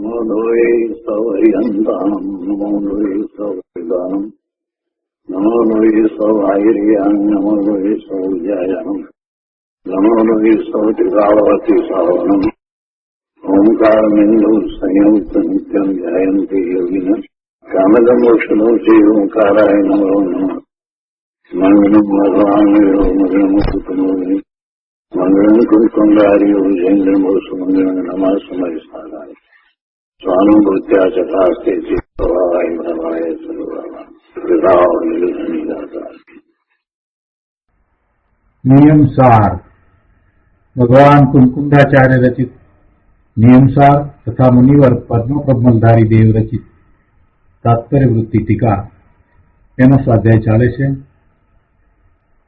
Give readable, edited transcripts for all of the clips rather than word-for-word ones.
નમો લોહે સૌહરિયંતાનમ નમો લોહે સૌદાનમ નમો લોહે સૌઆયર્યાન નમો લોહે સૌજાયાનમ નમો લોહે સૌત્રિકાવતી સાવનમ ઓમકાર બિંદુ સંયુક્ત નિત્યમ ધ્યાયંતિ યોગિન કામદમોક્ષનો છે ઓંકારાય નમો નમઃ મંગલમ ભગવાન મંગલમ કુટુંબી મંગલમ કુંડાર્યો જૈન્દ્રમો સુમંગલમ નમઃ સમય સારાય સ્વાનુભૂત્યા ચકાસ્તે ચિત્તવાય ભવાય સર્વવા વિરાવ નિદાતા. નિયમસાર ભગવાન કુંકુંડાચાર્ય રચિત નિયમસાર તથા મુનિવર પદ્મકમલધારી દેવ રચિત તાત્પર્ય વૃત્તિ ટીકા એનો સ્વાધ્યાય ચાલે છે.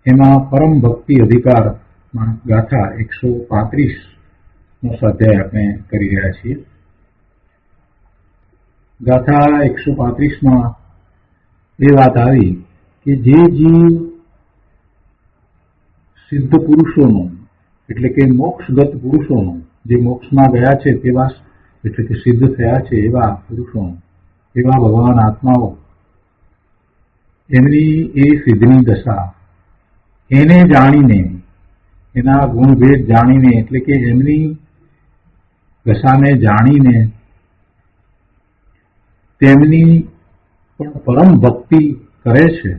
એમાં પરમ ભક્તિ અધિકારમાં ગાથા 135 નો સ્વાધ્યાય આપણે કરી રહ્યા છીએ. ગાથા 135માં એ વાત આવી કે જે જીવ સિદ્ધ પુરુષોનો એટલે કે મોક્ષગત પુરુષોનો, જે મોક્ષમાં ગયા છે તેવા એટલે કે સિદ્ધ થયા છે એવા પુરુષોનો, એવા ભગવાન આત્માઓ, એમની એ સિદ્ધની દશા એને જાણીને, એના ગુણભેદ જાણીને એટલે કે એમની દશાને જાણીને તેમની પણ પરમ ભક્તિ કરે છે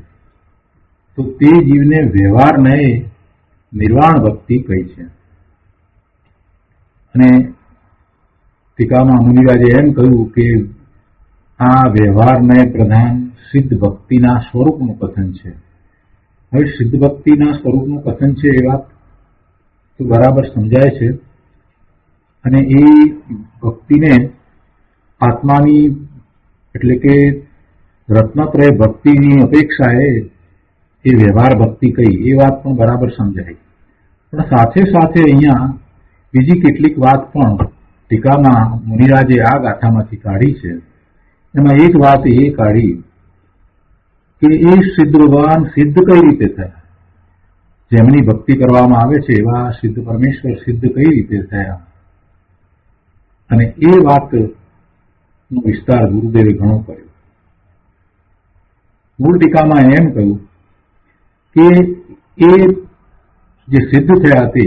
તો તે જીવને વ્યવહારને નિર્વાણ ભક્તિ કહી છે. અને ટીકામાં મુનિરાજે એમ કહ્યું કે આ વ્યવહારને પ્રધાન સિદ્ધ ભક્તિના સ્વરૂપનું કથન છે. હવે સિદ્ધ ભક્તિના સ્વરૂપનું કથન છે એ વાત તો બરાબર સમજાય છે. અને એ ભક્તિને આત્માની એટલે કે રત્નત્રય ભક્તિની અપેક્ષાએ એ વ્યવહાર ભક્તિ કહી, એ વાત પણ બરાબર સમજાય. પણ સાથે સાથે અહીંયા બીજી કેટલીક વાત પણ ટીકામાં મુનિરાજે આ ગાથામાંથી કાઢી છે. એમાં એક વાત એ કાઢી કે એ સિદ્ધ ભગવાન સિદ્ધ કઈ રીતે થયા, જેમની ભક્તિ કરવામાં આવે છે એવા સિદ્ધ પરમેશ્વર સિદ્ધ કઈ રીતે થયા. અને એ વાતનો વિસ્તાર ગુરુદેવે ઘણો કર્યો. મૂળ ટીકામાં એમ કહ્યું કે એ જે સિદ્ધ થયા તે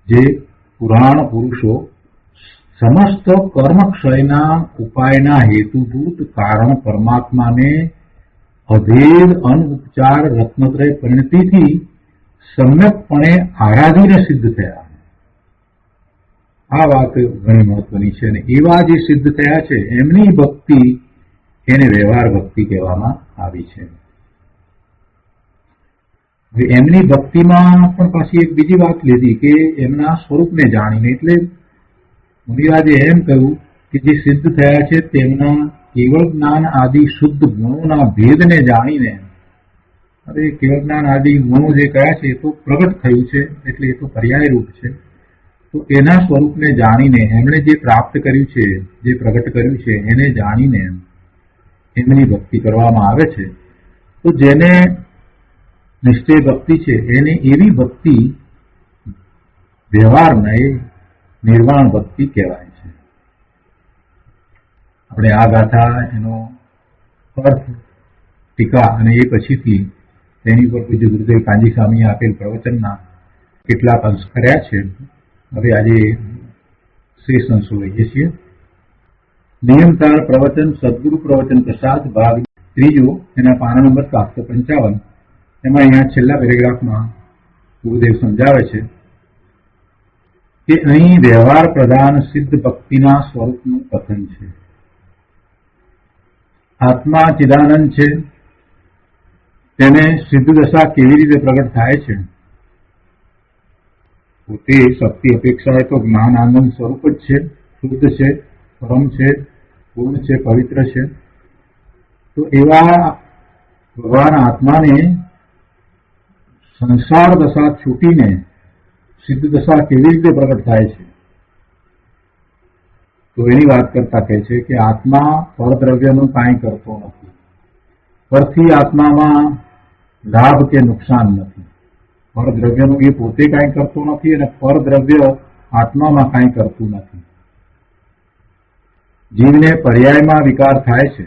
જે પુરાણ પુરુષો સમસ્ત કર્મક્ષયના ઉપાયના હેતુભૂત કારણ પરમાત્માને અભેદ અનઉપચાર રત્નત્રય પરિણતિથી સમ્યકપણે આરાધીને સિદ્ધ થયા. આ વાત ઘણી મહત્વની છે. અને એવા જે સિદ્ધ થયા છે એમની ભક્તિ એને વ્યવહાર ભક્તિ કહેવામાં આવી છે. એમની ભક્તિમાં પણ પાછી એક બીજી વાત લીધી કે એમના સ્વરૂપને જાણીને, એટલે મુનિરાજે એમ કહ્યું કે જે સિદ્ધ થયા છે તેમના કેવળ જ્ઞાન આદિ શુદ્ધ ગુણોના ભેદને જાણીને. હવે કેવળ જ્ઞાન આદિ ગુણો જે કયા છે એ તો પ્રગટ થયું છે એટલે એ તો પર્યાય રૂપ છે. તો એના સ્વરૂપને જાણીને એમણે જે પ્રાપ્ત કર્યું છે, જે પ્રગટ કર્યું છે એને જાણીને એમની ભક્તિ કરવામાં આવે છે. તો જેને નિશ્ચય ભક્તિ છે એને એવી ભક્તિ વ્યવહારને નિર્વાણ ભક્તિ કહેવાય છે. આપણે આ ગાથા એનો અર્થ ટીકા અને એ પછીથી તેની ઉપર પૂજ્ય ગુરુદેવ કાંજી સ્વામીએ આપેલ પ્રવચનના કેટલાક અંશ કર્યા છે. હવે આજે શેષ અંશો લઈએ છીએ. નિયમસાર પ્રવચન સદગુરુ પ્રવચન પ્રસાદ ભાગ 3, એના પાના નંબર 755. એમાં અહીંયા છેલ્લા પેરેગ્રાફમાં ગુરુદેવ સમજાવે છે કે અહીં વ્યવહાર પ્રધાન સિદ્ધ ભક્તિના સ્વરૂપનું કથન છે. આત્મા ચિદાનંદ છે, તેને સિદ્ધ દશા કેવી રીતે પ્રગટ થાય છે? પોતે શક્તિ અપેક્ષાએ તો જ્ઞાન આનંદ સ્વરૂપ જ છે, શુદ્ધ છે, પરમ છે, પૂર્ણ છે, પવિત્ર છે. તો એવા ભગવાન આત્માને સંસાર દશા છૂટીને સિદ્ધ દશા કેવી રીતે પ્રગટ થાય છે? તો એની વાત કરતા કહે છે કે આત્મા પરદ્રવ્યનું કાંઈ કરતો નથી. પરથી આત્મામાં લાભ કે નુકસાન નથી. પરદ્રવ્યનું એ પોતે કાંઈ કરતો નથી અને પરદ્રવ્ય આત્મામાં કાંઈ કરતું નથી. જીવને પર્યાયમાં વિકાર થાય છે,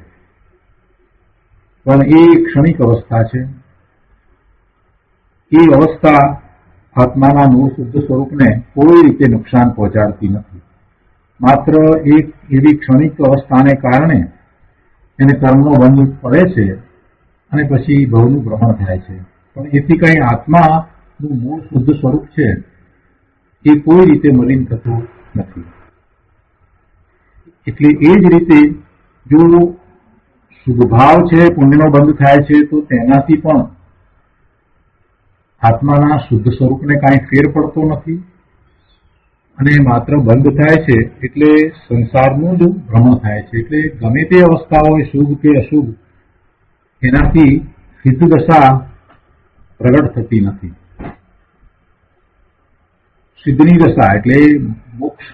પણ એ ક્ષણિક અવસ્થા છે. એ અવસ્થા આત્માના મૂળ શુદ્ધ સ્વરૂપને કોઈ રીતે નુકસાન પહોંચાડતી નથી. માત્ર એક એવી ક્ષણિક અવસ્થાને કારણે એને કર્મનો બંધ પડે છે અને પછી ભવનું ગ્રહણ થાય છે. પણ એથી કઈ આત્માનું મૂળ શુદ્ધ સ્વરૂપ છે એ કોઈ રીતે મલિન થતું નથી. એટલે એ જ રીતે જો શુભભાવ છે પુણ્યનો બંધ થાય છે તો તેનાથી પણ આત્માના શુદ્ધ સ્વરૂપને કાંઈ ફેર પડતો નથી અને માત્ર બંધ થાય છે એટલે સંસારનું જ ભ્રમણ થાય છે. એટલે ગમે તે અવસ્થા હોય શુભ કે અશુભ એનાથી સિદ્ધ દશા પ્રગટ થતી નથી. સિદ્ધની દશા એટલે મોક્ષ,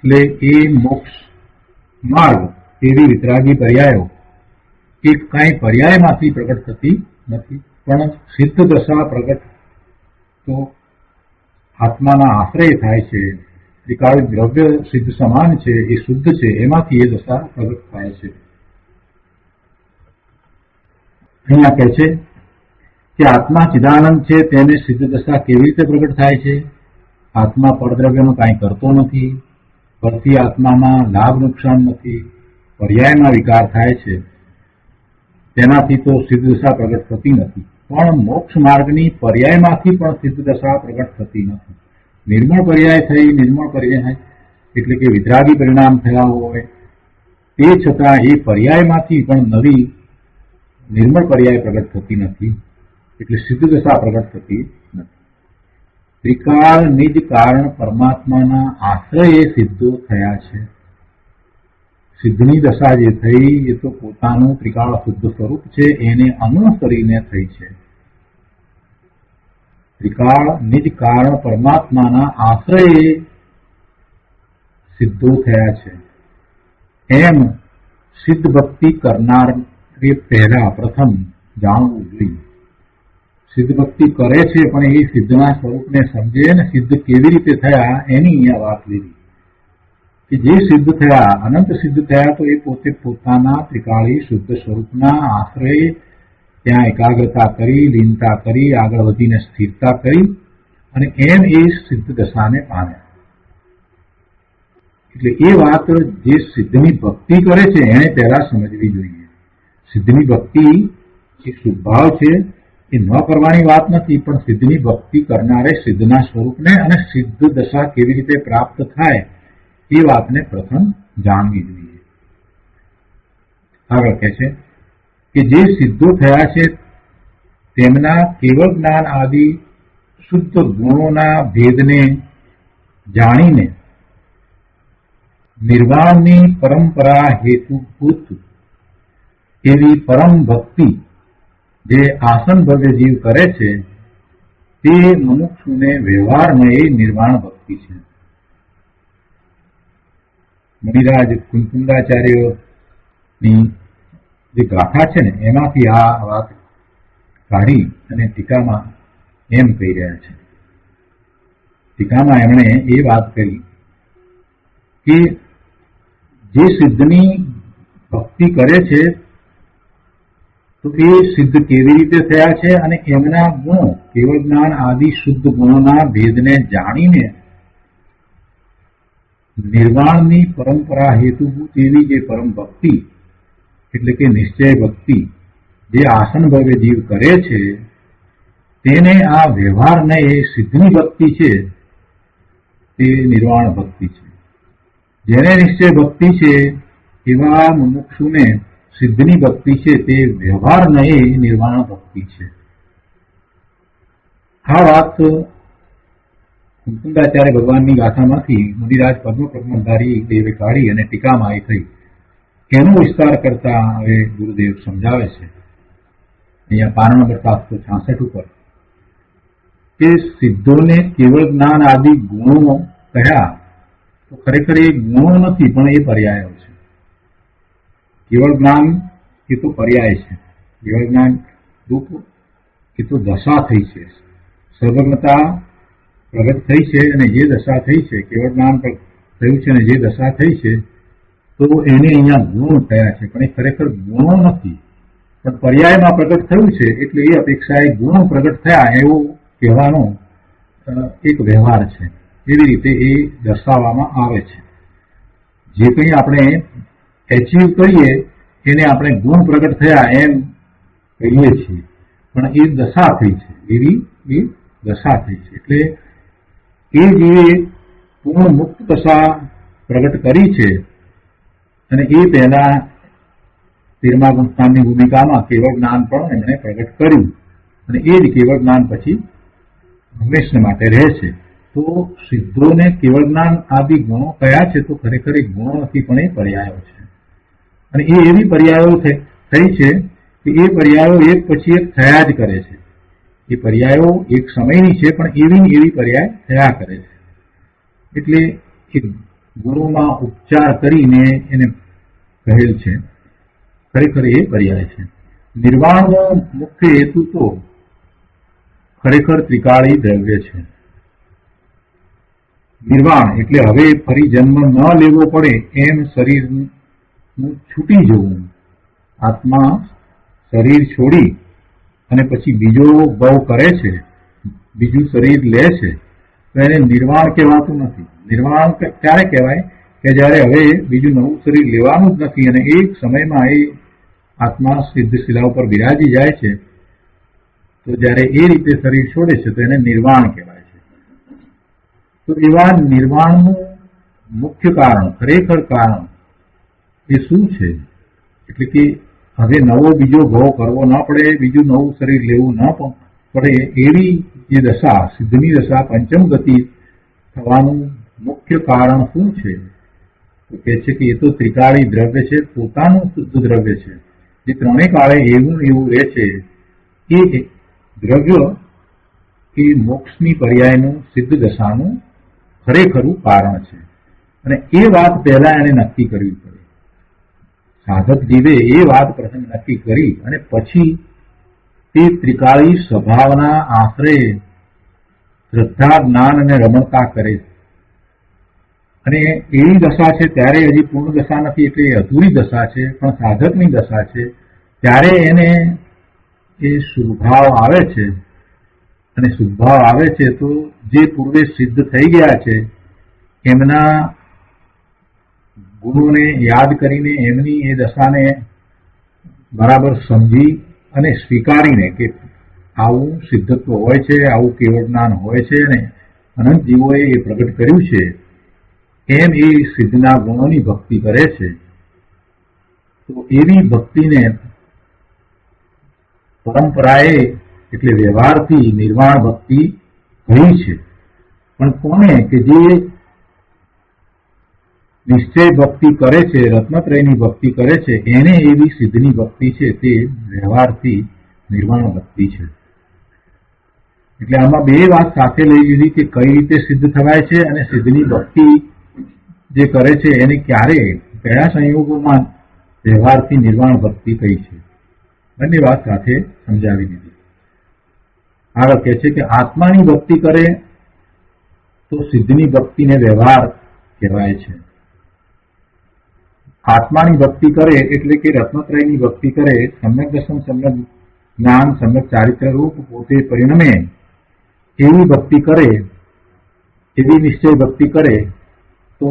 એટલે એ મોક્ષ માર્ગ એવી વિતરાગી પર્યાયો એ કાંઈ પર્યાયમાંથી પ્રગટ થતી નથી, પણ સિદ્ધ દશા પ્રગટ તો આત્માના આશ્રય થાય છે. ત્રિકાળ દ્રવ્ય સિદ્ધ સમાન છે, એ શુદ્ધ છે, એમાંથી એ દશા પ્રગટ થાય છે. અહીંયા કહે છે કે આત્મા ચિદાનંદ છે તેને સિદ્ધ દશા કેવી રીતે પ્રગટ થાય છે? આત્મા પરદ્રવ્યનું કાંઈ કરતો નથી, પરથી આત્મામાં લાભ નુકસાન નથી, પર્યાયમાં વિકાર થાય છે, તેનાથી તો સિદ્ધ દશા પ્રગટ થતી નથી. પણ મોક્ષ માર્ગની પર્યાયમાંથી પણ સિદ્ધ દશા પ્રગટ થતી નથી. નિર્મળ પર્યાય થઈ, નિર્મળ પર્યાય એટલે કે વિતરાગી પરિણામ થયા હોય તે છતાં એ પર્યાયમાંથી પણ નવી નિર્મળ પર્યાય પ્રગટ થતી નથી, એટલે સિદ્ધ દશા પ્રગટ થતી નથી. ત્રિકાળ નિજ કારણ પરમાત્માના આશ્રયે સિદ્ધો થયા છે. સિદ્ધની દશા જે થઈ એ તો પોતાનું ત્રિકાળ શુદ્ધ સ્વરૂપ છે એને અનુસરીને થઈ છે. ત્રિકાળ નિજ કારણ પરમાત્માના આશ્રયે સિદ્ધો થયા છે. એમ સિદ્ધ ભક્તિ કરનાર પહેલા પ્રથમ જાણવું જોઈએ. સિદ્ધ ભક્તિ કરે છે પણ એ સિદ્ધના સ્વરૂપને સમજે ને સિદ્ધ કેવી રીતે થયા એની અહીંયા વાત લીધી કે જે સિદ્ધ થયા, અનંત સિદ્ધ થયા તો એ પોતે પોતાના ત્રિકાળી શુદ્ધ સ્વરૂપના આશ્રય ત્યાં એકાગ્રતા કરી, લીનતા કરી, આગળ વધીને સ્થિરતા કરી અને એમ એ સિદ્ધ દશાને પામ્યા. એટલે એ વાત જે સિદ્ધની ભક્તિ કરે છે એને પહેલા સમજવી જોઈએ. સિદ્ધની ભક્તિ એ શુભભાવ છે એ ન કરવાની વાત નથી, પણ સિદ્ધની ભક્તિ કરનારે સિદ્ધના સ્વરૂપને અને સિદ્ધ દશા કેવી રીતે પ્રાપ્ત થાય એ વાતને પ્રથમ જાણવી જોઈએ. આગળ કહે છે કે જે સિદ્ધો થયા છે તેમના કેવળ જ્ઞાન આદિ શુદ્ધ ગુણોના ભેદને જાણીને નિર્વાણની પરંપરા હેતુભૂત એવી પરમ ભક્તિ જે આસન ભવ્ય જીવ કરે છે તે મનુષ્યને વ્યવહારમય નિર્વાણ ભક્તિ છે. મુનિરાજ કુંકુંદાચાર્યની જે ગાથા છે ને એમાંથી આ વાત કાઢી અને ટીકામાં એમ કહી રહ્યા છે. ટીકામાં એમણે એ વાત કરી કે જે સિદ્ધની ભક્તિ કરે છે તો એ સિદ્ધ કેવી રીતે થયા છે અને એમના ગુણો કેવળ જ્ઞાન આદિ શુદ્ધ ગુણોના ભેદને જાણીને નિર્વાણની પરંપરા હેતુભૂત એવી જે પરમ ભક્તિ એટલે કે નિશ્ચય ભક્તિ જે આસન ભવ્ય જીવ કરે છે તેને આ વ્યવહારને એ સિદ્ધની ભક્તિ છે તે નિર્વાણ ભક્તિ છે. જેને નિશ્ચય ભક્તિ છે એવા મુમુક્ષુને સિદ્ધની ભક્તિ છે તે વ્યવહારને નિર્વાણ ભક્તિ છે. આ વાત કુંકુંદાચાર્ય ભગવાનની ગાથામાંથી મુનિરાજ પદ્મપ્રજ્ઞધારી દેવે કાઢી અને ટીકામાં એ થઈ. એનો વિસ્તાર કરતા હવે ગુરુદેવ સમજાવે છે અહીંયા પાના નંબર 766 ઉપર કે સિદ્ધોને કેવળ જ્ઞાન આદિ ગુણો કહ્યા તો ખરેખર એ ગુણો નથી પણ એ પર્યાયો છે. કેવળ જ્ઞાન એ તો પર્યાય છે. કેવળ જ્ઞાન રૂપ એ તો દશા થઈ છે. સર્વજ્ઞતા પ્રગટ થઈ છે અને જે દશા થઈ છે કેવળ જ્ઞાન થયું છે અને જે દશા થઈ છે તો એને અહીંયા ગુણ થયા છે, પણ એ ખરેખર ગુણો નથી, પણ પર્યાયમાં પ્રગટ થયું છે એટલે એ અપેક્ષાએ ગુણો પ્રગટ થયા એવું કહેવાનો એક વ્યવહાર છે. એવી રીતે એ દર્શાવવામાં આવે છે. જે કંઈ આપણે એચીવ કરીએ એને આપણે ગુણ પ્રગટ થયા એમ કહીએ છીએ, પણ એ દશા થઈ છે, એવી એ દશા થઈ છે. એટલે એ જીવે પૂર્ણ મુક્ત દશા પ્રગટ કરી છે અને એ પહેલા 13મા ગુણસ્થાનની ભૂમિકામાં કેવળ જ્ઞાન પણ એમણે પ્રગટ કર્યું અને એ જ કેવળ જ્ઞાન પછી હંમેશને માટે રહે છે. તો સિદ્ધોને કેવળ જ્ઞાન આદિ ગુણો કયા છે? તો ખરેખર એ ગુણો નથી, પણ એ પર્યાયો છે. અને એ એવી પર્યાયો થઈ છે કે એ પર્યાયો એક પછી એક થયા જ કરે છે. એ પર્યાયો એક સમયની છે, પણ એવી પર્યાય થયા કરે છે. એટલે એ ગુરુમાં ઉપચાર કરીને એને કહેલ છે. ખરેખર એ પર્યાય છે. નિર્વાણનો મુખ્ય હેતુ તો ખરેખર ત્રિકાળી દ્રવ્ય છે. નિર્વાણ એટલે હવે ફરી જન્મ ન લેવો પડે એમ શરીરનું છૂટી જવું. આત્મા શરીર છોડી અને પછી બીજો ભવ કરે છે, બીજું શરીર લે છે, તો એને નિર્વાણ કહેવાતું નથી. નિર્વાણ ક્યારે કહેવાય? કે જ્યારે હવે બીજું નવું શરીર લેવાનું જ નથી અને એક સમયમાં એ આત્મા સિદ્ધ શિલા ઉપર બિરાજી જાય છે, તો જ્યારે એ રીતે શરીર છોડે છે તો એને નિર્વાણ કહેવાય છે. તો એવા નિર્વાણનું મુખ્ય કારણ, ખરેખર કારણ એ શું છે? એટલે કે હવે નવો બીજો ભવ કરવો ન પડે, બીજું નવું શરીર લેવું ન પડે એવી જે દશા, સિદ્ધની દશા, પંચમ ગતિ થવાનું મુખ્ય કારણ શું છે? તો કહે છે કે એ તો ત્રિકાળી દ્રવ્ય છે, પોતાનું શુદ્ધ દ્રવ્ય છે, જે ત્રણેય કાળે એવું રહે છે. એ દ્રવ્ય એ મોક્ષની પર્યાયનું સિદ્ધ દશાનું ખરેખરું કારણ છે. અને એ વાત પહેલા એને નક્કી કરવી પડે. સાધક જીવે એ વાત પ્રથમ નક્કી કરી અને પછી તે ત્રિકાળી સ્વભાવના આશરે શ્રદ્ધા, જ્ઞાન અને રમણતા કરે. અને એવી દશા છે ત્યારે હજી પૂર્ણ દશા નથી એટલે અધૂરી દશા છે, પણ સાધકની દશા છે. ત્યારે એને એ શુભભાવ આવે છે અને શુભભાવ આવે છે તો જે પૂર્વે સિદ્ધ થઈ ગયા છે એમના ગુરુને યાદ કરીને એમની એ દશાને બરાબર સમજી અને સ્વીકારીને કે આવું સિદ્ધત્વ હોય છે, આવું કેવળ જ્ઞાન હોય છે અને અનંત જીવોએ એ પ્રગટ કર્યું છે, એમ એ સિદ્ધના ગુણોની ભક્તિ કરે છે. તો એવી ભક્તિને પરંપરાએ એટલે વ્યવહારથી નિર્વાણ ભક્તિ કહી છે. પણ કોને? કે જે નિશ્ચય ભક્તિ કરે છે, રત્નત્રયની ભક્તિ કરે છે, એને એવી સિદ્ધની ભક્તિ છે તે વ્યવહારથી નિર્વાણ ભક્તિ છે. એટલે આમાં બે વાત સાથે લઈ લીધી કે કઈ રીતે સિદ્ધ થવાય છે અને સિદ્ધની ભક્તિ જે કરે છે એને ક્યારે, કયા સંયોગોમાં વ્યવહારથી નિર્વાણ ભક્તિ કહી છે. બંને વાત સાથે સમજાવી દીધી. આગળ કહે છે કે આત્માની ભક્તિ કરે તો સિદ્ધની ભક્તિને વ્યવહાર કહેવાય છે. આત્માની ભક્તિ કરે એટલે કે રત્નત્રયની ભક્તિ કરે, સમ્યક દર્શન, સમ્યક જ્ઞાન, સમ્યક ચારિત્ર રૂપ પોતે પરિણમે એવી ભક્તિ કરે, એવી નિશ્ચય ભક્તિ કરે તો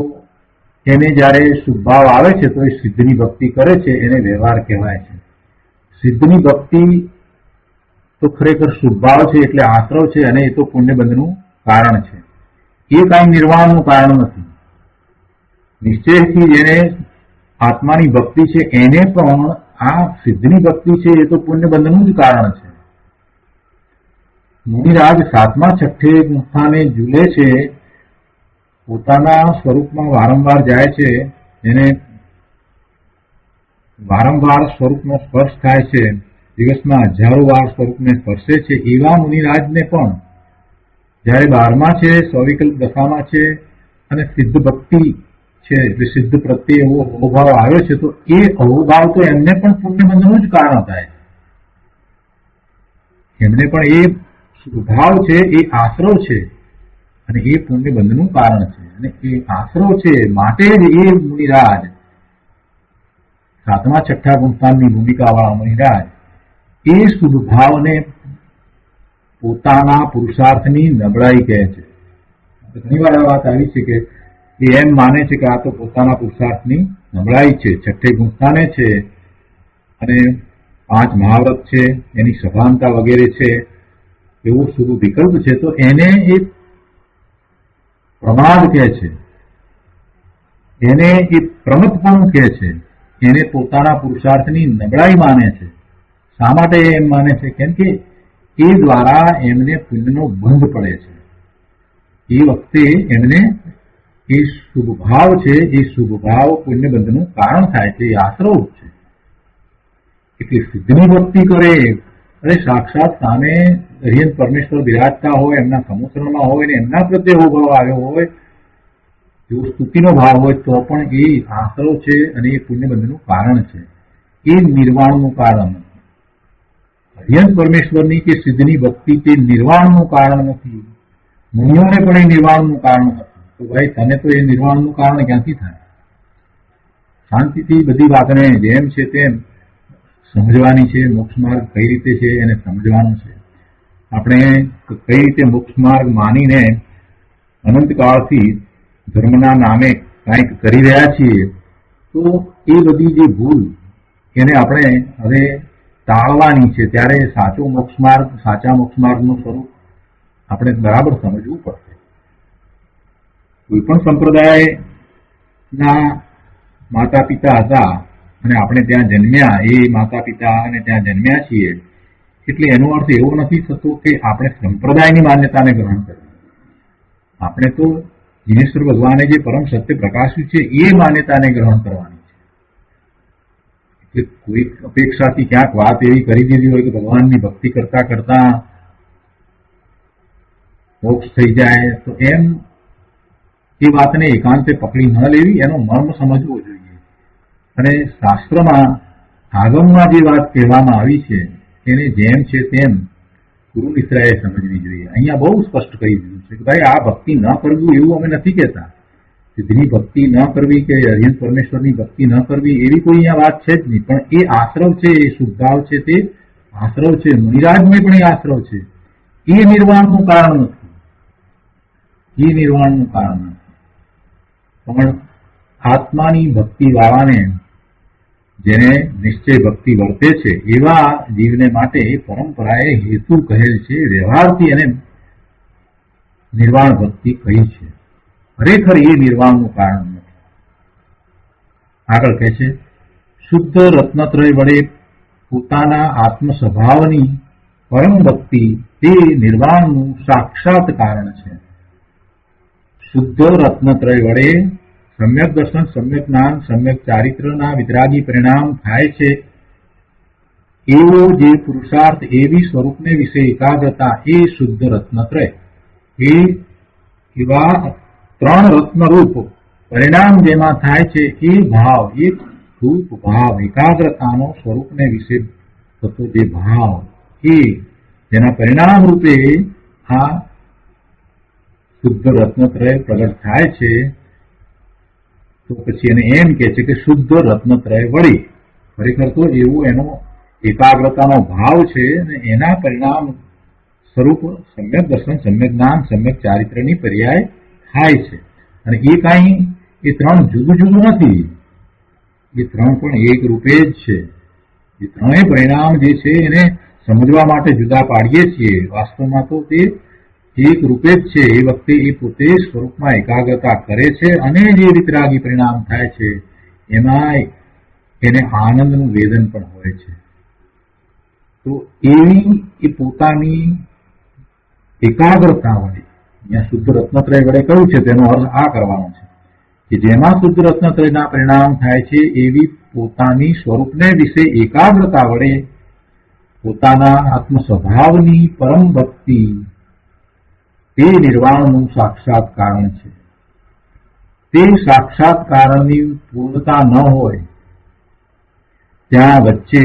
એને જયારે શુભભાવ આવે છે તો એ સિદ્ધની ભક્તિ કરે છે, એને વ્યવહાર કહેવાય છે. સિદ્ધની ભક્તિ તો ખરેખર શુભભાવ છે એટલે આશ્રવ છે અને એ તો પુણ્યબંધનું કારણ છે. એ કાંઈ નિર્વાણનું કારણ નથી. નિશ્ચયથી જેને આત્માની ભક્તિ છે એને પણ આ સિદ્ધની ભક્તિ છે એ તો પુણ્યબંધનું જ કારણ છે. મુનિરાજ 7મા 6 સ્થાને ઝૂલે છે, પોતાના સ્વરૂપમાં વારંવાર જાય છે, એને વારંવાર સ્વરૂપનો સ્પર્શ થાય છે, દિવસમાં 1000 વાર સ્વરૂપને સ્પર્શે છે. એવા મુનિરાજને પણ જયારે 12મા છે, સ્વવિકલ્પ દશામાં છે અને સિદ્ધ ભક્તિ છે એટલે સિદ્ધ પ્રત્યે એવો અહોભાવ આવ્યો છે, તો એ અહોભાવ તો એમને પણ પુણ્યબંધનું જ કારણ થાય. એમને પણ એ સ્વભાવ છે, એ આશ્રવ છે અને એ પુણ્યબંધનું કારણ છે. અને અને એ આશરો છે માટે જ એ મુનિરાજ, 7મા 6ઠા ગુણસ્થાનની ભૂમિકાવાળા મુનિરાજ એ શુભ ભાવને પોતાના પુરુષાર્થની નબળાઈ કહે છે. ઘણી વાર આ વાત આવી છે કે એ એમ માને છે કે આ તો પોતાના પુરુષાર્થની નબળાઈ છે, 6ઠે ગુણસ્થાને છે અને 5 મહાવ્રત છે, એની સભાનતા વગેરે છે, એવો શુભ વિકલ્પ છે, તો એને એ પ્રમાદ કહે છે, એને એ પ્રમતપણું કહે છે, એને પોતાના પુરુષાર્થની નબળાઈ માને છે. શા માટે એમ માને છે? કેમ કે એ દ્વારા એમને પુણ્યનો બંધ પડે છે. એ વખતે એમને એ શુભ ભાવ છે, એ શુભ ભાવ પુણ્ય બંધનું કારણ થાય છે, એ આશ્રવ છે. એટલે સિદ્ધની ભક્તિ કરે, અરે સાક્ષાત સામે હરિયન પરમેશ્વર બિરાજતા હોય, એમના સમુદ્રમાં હોય ને એમના પ્રત્યે એવો ભાવ આવ્યો હોય, એવો સ્તુતિનો ભાવ હોય, તો પણ એ આશ્રવ છે અને એ પુણ્યબંધનું કારણ છે. એ નિર્વાણનું કારણ નથી. હરિયન પરમેશ્વરની કે સિદ્ધની ભક્તિ તે નિર્વાણનું કારણ નથી. મુનિઓને પણ એ નિર્વાણનું કારણ હતું. તો ભાઈ તને તો એ નિર્વાણનું કારણ ક્યાંથી થાય? શાંતિથી બધી વાતને જેમ છે તેમ સમજવાની છે. મોક્ષ માર્ગ કઈ રીતે છે એને સમજવાનું છે. આપણે કઈ રીતે મોક્ષ માર્ગ માનીને અનંતકાળથી ધર્મના નામે કંઈક કરી રહ્યા છીએ, તો એ બધી જે ભૂલ એને આપણે હવે ટાળવાની છે. ત્યારે સાચો મોક્ષ માર્ગ, સાચા મોક્ષ માર્ગનું સ્વરૂપ આપણે બરાબર સમજવું પડશે. કોઈ પણ સંપ્રદાયના માતા પિતા હતા અને આપણે ત્યાં જન્મ્યા, એ માતા પિતા અને ત્યાં જન્મ્યા છીએ, એટલે એનો અર્થ એવો નથી થતો કે આપણે સંપ્રદાયની માન્યતાને ગ્રહણ કરવી. આપણે તો જીનેશ્વર ભગવાને જે પરમ સત્ય પ્રકાશ્યું છે એ માન્યતાને ગ્રહણ કરવાની છે. એટલે કોઈ અપેક્ષાથી ક્યાંક વાત એવી કરી દીધી હોય કે ભગવાનની ભક્તિ કરતા કરતા મોક્ષ થઈ જાય, તો એમ એ વાતને એકાંતે પકડી ન લેવી, એનો મર્મ સમજવો જોઈએ. અને શાસ્ત્રમાં આગમમાં જે વાત કહેવામાં આવી છે એને જેમ છે તેમ ગુરુ મિત્રાએ સમજવી જોઈએ. અહીંયા બહુ સ્પષ્ટ કહી દીધું છે કે ભાઈ આ ભક્તિ ન કરવું એવું અમે નથી કહેતા. સિદ્ધની ભક્તિ ન કરવી કે હરિયન પરમેશ્વરની ભક્તિ ન કરવી એવી કોઈ અહીંયા વાત છે જ નહીં. પણ એ આશ્રવ છે, એ શુદ્ધાવ છે, તે આશ્રવ છે. મુનિરાજમાં પણ એ આશ્રવ છે. એ નિર્વાણનું કારણ નથી. એ નિર્વાણનું કારણ નથી. પણ આત્માની ભક્તિ વાળાને, જેને નિશ્ચય ભક્તિ વર્તે છે, એવા જીવને માટે પરંપરાએ હેતુ કહેલ છે. વ્યવહારથી એને નિર્વાણ ભક્તિ કહી છે. ખરેખર એ નિર્વાણનું કારણ નથી. આગળ કહે છે, શુદ્ધ રત્નત્રય વડે પોતાના આત્મ સ્વભાવની પરમ ભક્તિ તે નિર્વાણનું સાક્ષાત કારણ છે. શુદ્ધ રત્નત્રય વડે સમ્યક દર્શન, સમ્યક જ્ઞાન, સમ્યક ચારિત્રના વિતરાગી પરિણામ થાય છે. એવો જે પુરુષાર્થ, એવી સ્વરૂપને વિશે એકાગ્રતા, એ શુદ્ધ રત્નત્રય, એ એવા 3 રત્નરૂપ પરિણામ જેમાં થાય છે, એ ભાવ, એ રૂપ ભાવ, એકાગ્રતાનો સ્વરૂપને વિશે થતો જે ભાવ, એ જેના પરિણામ રૂપે આ શુદ્ધ રત્નત્રય પ્રગટ થાય છે, તો પછી એને એમ કે છે કે શુદ્ધ રત્નત્રય વળી. ખરેખર તો એવું એનો એકાગ્રતાનો ભાવ છે અને એના પરિણામ સ્વરૂપ સમ્યક દર્શન, સમ્યક જ્ઞાન, સમ્યક ચારિત્રની પર્યાય થાય છે. અને એ કાંઈ એ 3 જુદું જુદું નથી. એ 3 પણ એક રૂપે જ છે. એ 3 પરિણામ જે છે એને સમજવા માટે જુદા પાડીએ છીએ. વાસ્તવમાં તો તે એક રૂપે જ છે. એ વખતે એ પોતે સ્વરૂપમાં એકાગ્રતા કરે છે અને જે વિતરાગી પરિણામ થાય છે એમાં એને આનંદનું વેદન પણ હોય છે. તો એવી એ પોતાની એકાગ્રતા વડે, અહીંયા શુદ્ધ રત્નત્રય વડે કહ્યું છે તેનો અર્થ આ કરવાનો છે કે જેમાં શુદ્ધ રત્નત્રયના પરિણામ થાય છે, એવી પોતાની સ્વરૂપને વિશે એકાગ્રતા વડે પોતાના આત્મ સ્વભાવની પરમ ભક્તિ તે નિર્વાણનું સાક્ષાત કારણ છે. તે સાક્ષાત કારણની પૂર્ણતા ન હોય ત્યાં વચ્ચે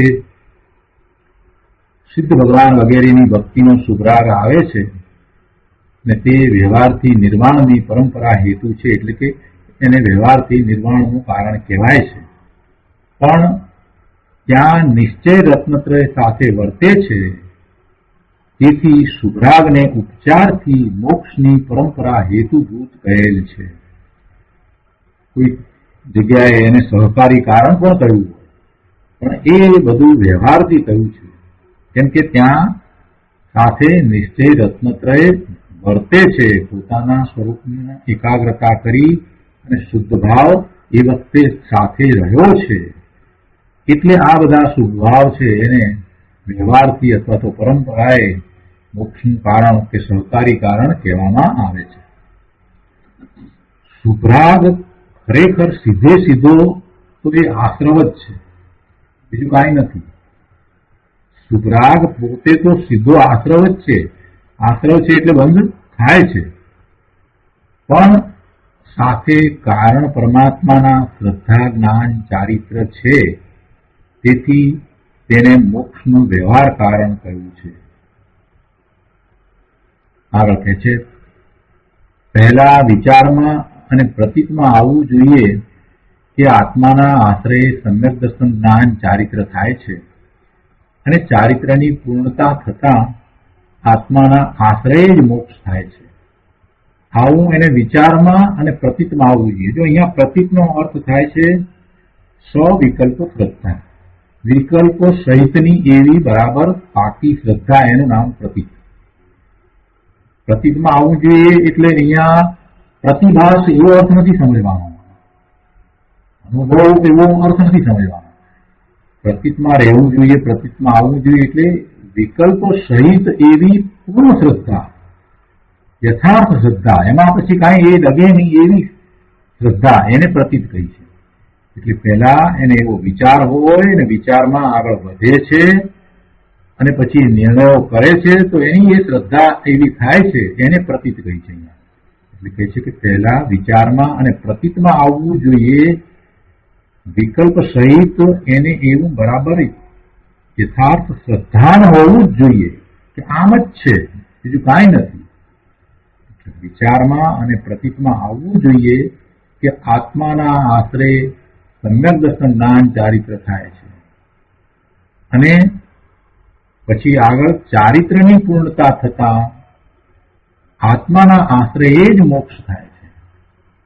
સિદ્ધ ભગવાન વગેરેની ભક્તિનો સુભરાગ આવે છે, ને તે વ્યવહારથી નિર્વાણની પરંપરા હેતુ છે, એટલે કે એને વ્યવહારથી નિર્વાણનું કારણ કહેવાય છે. પણ ત્યાં નિશ્ચય રત્નત્રય સાથે વર્તે છે, તેથી સુભ્રાગને ઉપચારથી મોક્ષની પરંપરા હેતુભૂત કહેલ છે. કોઈ જગ્યાએ એને સહકારી કારણ પણ કહ્યું હોય, પણ એ બધું વ્યવહારથી કહ્યું છે, કેમ કે ત્યાં સાથે નિશ્ચય રત્નત્રય વર્તે છે. પોતાના સ્વરૂપની એકાગ્રતા કરી અને શુદ્ધ ભાવ એ વખતે સાથે રહ્યો છે, એટલે આ બધા શુભ ભાવ છે એને વ્યવહારથી અથવા તો પરંપરાએ મોક્ષનું કારણ કે સહકારી કારણ કહેવામાં આવે છે. સુભ્રાગ ખરેખર સીધે સીધો તો એ આશ્રવ જ છે, બીજું કાંઈ નથી. સુભ્રાગ પોતે તો સીધો આશ્રવ જ છે. આશ્રવ છે એટલે બંધ થાય છે, પણ સાથે કારણ પરમાત્માના શ્રદ્ધા જ્ઞાન ચારિત્ર છે, તેથી તેને મોક્ષનું વ્યવહાર કારણ કહ્યું છે. આગળ કહે છે, પહેલા વિચારમાં અને પ્રતીકમાં આવવું જોઈએ કે આત્માના આશ્રયે સમ્યક દર્શન જ્ઞાન ચારિત્ર થાય છે, અને ચારિત્રની પૂર્ણતા થતા આત્માના આશ્રયે જ મોક્ષ થાય છે. આવું એને વિચારમાં અને પ્રતીકમાં આવવું જોઈએ. જો અહીંયા પ્રતીકનો અર્થ થાય છે સ્વવિકલ્પ શ્રદ્ધા, વિકલ્પો સહિતની એવી બરાબર પાકી શ્રદ્ધા, એનું નામ પ્રતીક. પ્રતીકમાં આવવું જોઈએ એટલે અહીંયા પ્રતિભાસ એવો અર્થ નથી સમજવાનો, અનુભવ એવો અર્થ નથી સમજવાનો. પ્રતીકમાં રહેવું જોઈએ, પ્રતીકમાં આવવું જોઈએ એટલે વિકલ્પો સહિત એવી પૂર્ણ શ્રદ્ધા, યથાર્થ શ્રદ્ધા, એમાં પછી કાંઈ એ લગે નહીં એવી શ્રદ્ધા, એને પ્રતીક કહી છે. એટલે પહેલા એને એવો વિચાર હોય ને વિચારમાં આગળ વધે છે અને પછી નિર્ણયો કરે છે, તો એની એ શ્રદ્ધા એવી થાય છે, એને પ્રતીત કહી છે. એટલે કહે છે કે પહેલા વિચારમાં અને પ્રતીતમાં આવવું જોઈએ, વિકલ્પ સહિત એને એવું બરાબર યથાર્થ શ્રદ્ધાન હોવું જ જોઈએ કે આમ જ છે, બીજું કાંઈ નથી. વિચારમાં અને પ્રતીકમાં આવવું જોઈએ કે આત્માના આશ્રય સમ્યક દર્શન જ્ઞાન ચારિત્ર થાય છે, અને પછી આગળ ચારિત્રની પૂર્ણતા થતા આત્માના આશ્રયે જ મોક્ષ થાય છે.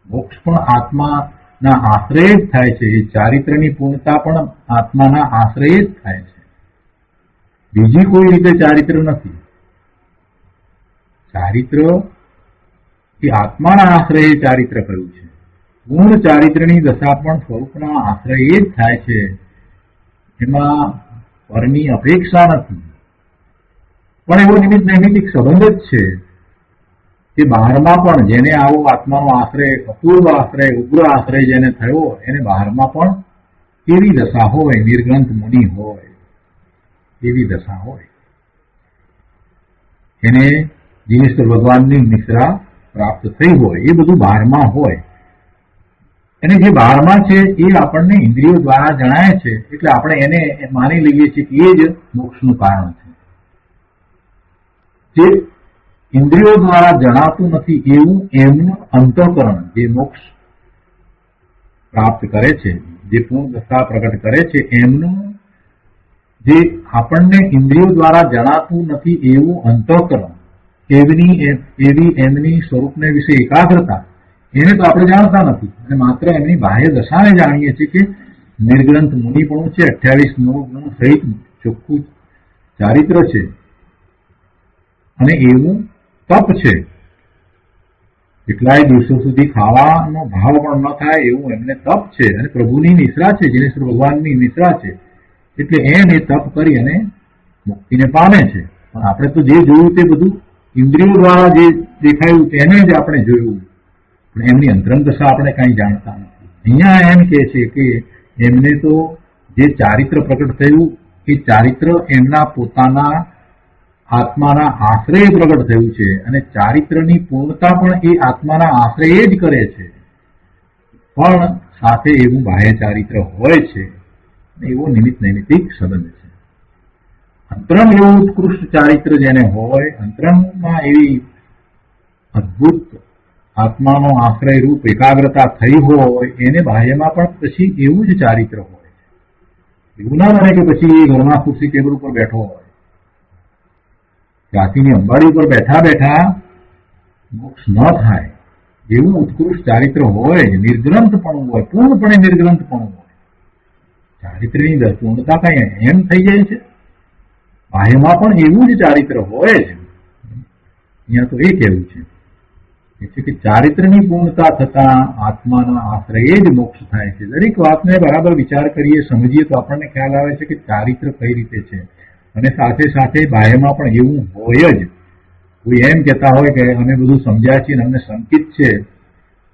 મોક્ષ પણ આત્માના આશ્રય જ થાય છે, એ ચારિત્રની પૂર્ણતા પણ આત્માના આશ્રય જ થાય છે, બીજી કોઈ રીતે ચારિત્ર નથી. ચારિત્ર એ આત્માના આશ્રયે ચારિત્ર કહ્યું છે. પૂર્ણ ચારિત્રની દશા પણ સ્વરૂપના આશ્રયે જ થાય છે, એમાં પરની અપેક્ષા નથી. પણ એવો નિમિત્ત નૈમિતિક સંબંધ જ છે કે બહારમાં પણ જેને આવો આત્માનો આશ્રય, અપૂર્વ આશ્રય, ઉગ્ર આશ્રય જેને થયો, એને બહારમાં પણ કેવી દશા હોય, નિર્ગ્રંથ મુનિ હોય એવી દશા હોય, એને જીનેશ્વર ભગવાનની નિશ્રા પ્રાપ્ત થઈ હોય, એ બધું બહારમાં હોય. અને જે બહારમાં છે એ આપણને ઇન્દ્રિયો દ્વારા જણાય છે, એટલે આપણે એને માની લઈએ છીએ કે એ જ મોક્ષનું કારણ છે. જે ઇન્દ્રિયો દ્વારા જણાતું નથી એવું એમનું અંતઃકરણ જે મોક્ષ પ્રાપ્ત કરે છે, જે પૂર્ણ દશા પ્રગટ કરે છે, એમનું જે આપણને ઇન્દ્રિયો દ્વારા જણાતું નથી એવું અંતઃકરણ, એવી એમની સ્વરૂપને વિશે એકાગ્રતા, એને તો આપણે જાણતા નથી, અને માત્ર એમની બાહ્ય દશાને જાણીએ છીએ કે નિર્ગ્રંથ મુનિપણું છે, 28 ગુણ સહિત ચોખ્ખું ચારિત્ર છે, અને એવું તપ છે, કેટલાય દિવસો સુધી ખાવાનો ભાવ પણ ન થાય એવું એમને તપ છે, અને પ્રભુની નિશ્રા છે, જીનેશ્વર ભગવાનની નિશ્રા છે, એટલે એને તપ કરી અને મુક્તિને પામે છે. પણ આપણે તો જે જોયું તે બધું ઇન્દ્રિયો દ્વારા જે દેખાયું તેને જ આપણે જોયું, પણ એમની અંતરંગ દશા આપણે કાંઈ જાણતા નથી. અહીંયા એમ કહે છે કે એમને તો જે ચારિત્ર પ્રગટ થયું એ ચારિત્ર એમના પોતાના આત્માના આશ્રય પ્રગટ થયું છે, અને ચારિત્રની પૂર્ણતા પણ એ આત્માના આશ્રય જ કરે છે, પણ સાથે એવું બાહ્ય ચારિત્ર હોય છે, એવો નિમિત્ત નૈમિતિક સંબંધ છે. અંતરંગ એવું ઉત્કૃષ્ટ ચારિત્ર જેને હોય, અંતરંગમાં એવી અદભુત આત્માનો આશ્રય રૂપ એકાગ્રતા થઈ હોય એને બાહ્યમાં પણ પછી એવું જ ચારિત્ર હોય. એવું ના બને કે પછી એ ઘરમાં ખુરશી ટેબલ ઉપર બેઠો હોય, જાતિની અંબાડી ઉપર બેઠા બેઠા મોક્ષ ન થાય એવું ઉત્કૃષ્ટ ચારિત્ર હોય, નિર્ગ્રંથપણું હોય, પૂર્ણપણે નિર્ગ્રંથપણું હોય. ચારિત્રની પૂર્ણતા કઈ એમ થઈ જાય છે? બાહ્યમાં પણ એવું જ ચારિત્ર હોય જ. અહીંયા તો એ કહેવું છે કે ચારિત્રની પૂર્ણતા થતા આત્માના આશ્રયે જ મોક્ષ થાય છે. દરેક વાતને બરાબર વિચાર કરીએ, સમજીએ તો આપણને ખ્યાલ આવે છે કે ચારિત્ર કઈ રીતે છે. અને સાથે સાથે બાહ્યમાં પણ એવું હોય જ. કોઈ એમ કહેતા હોય કે અમે બધું સમજ્યા છીએ અને અમને સંકિત છે,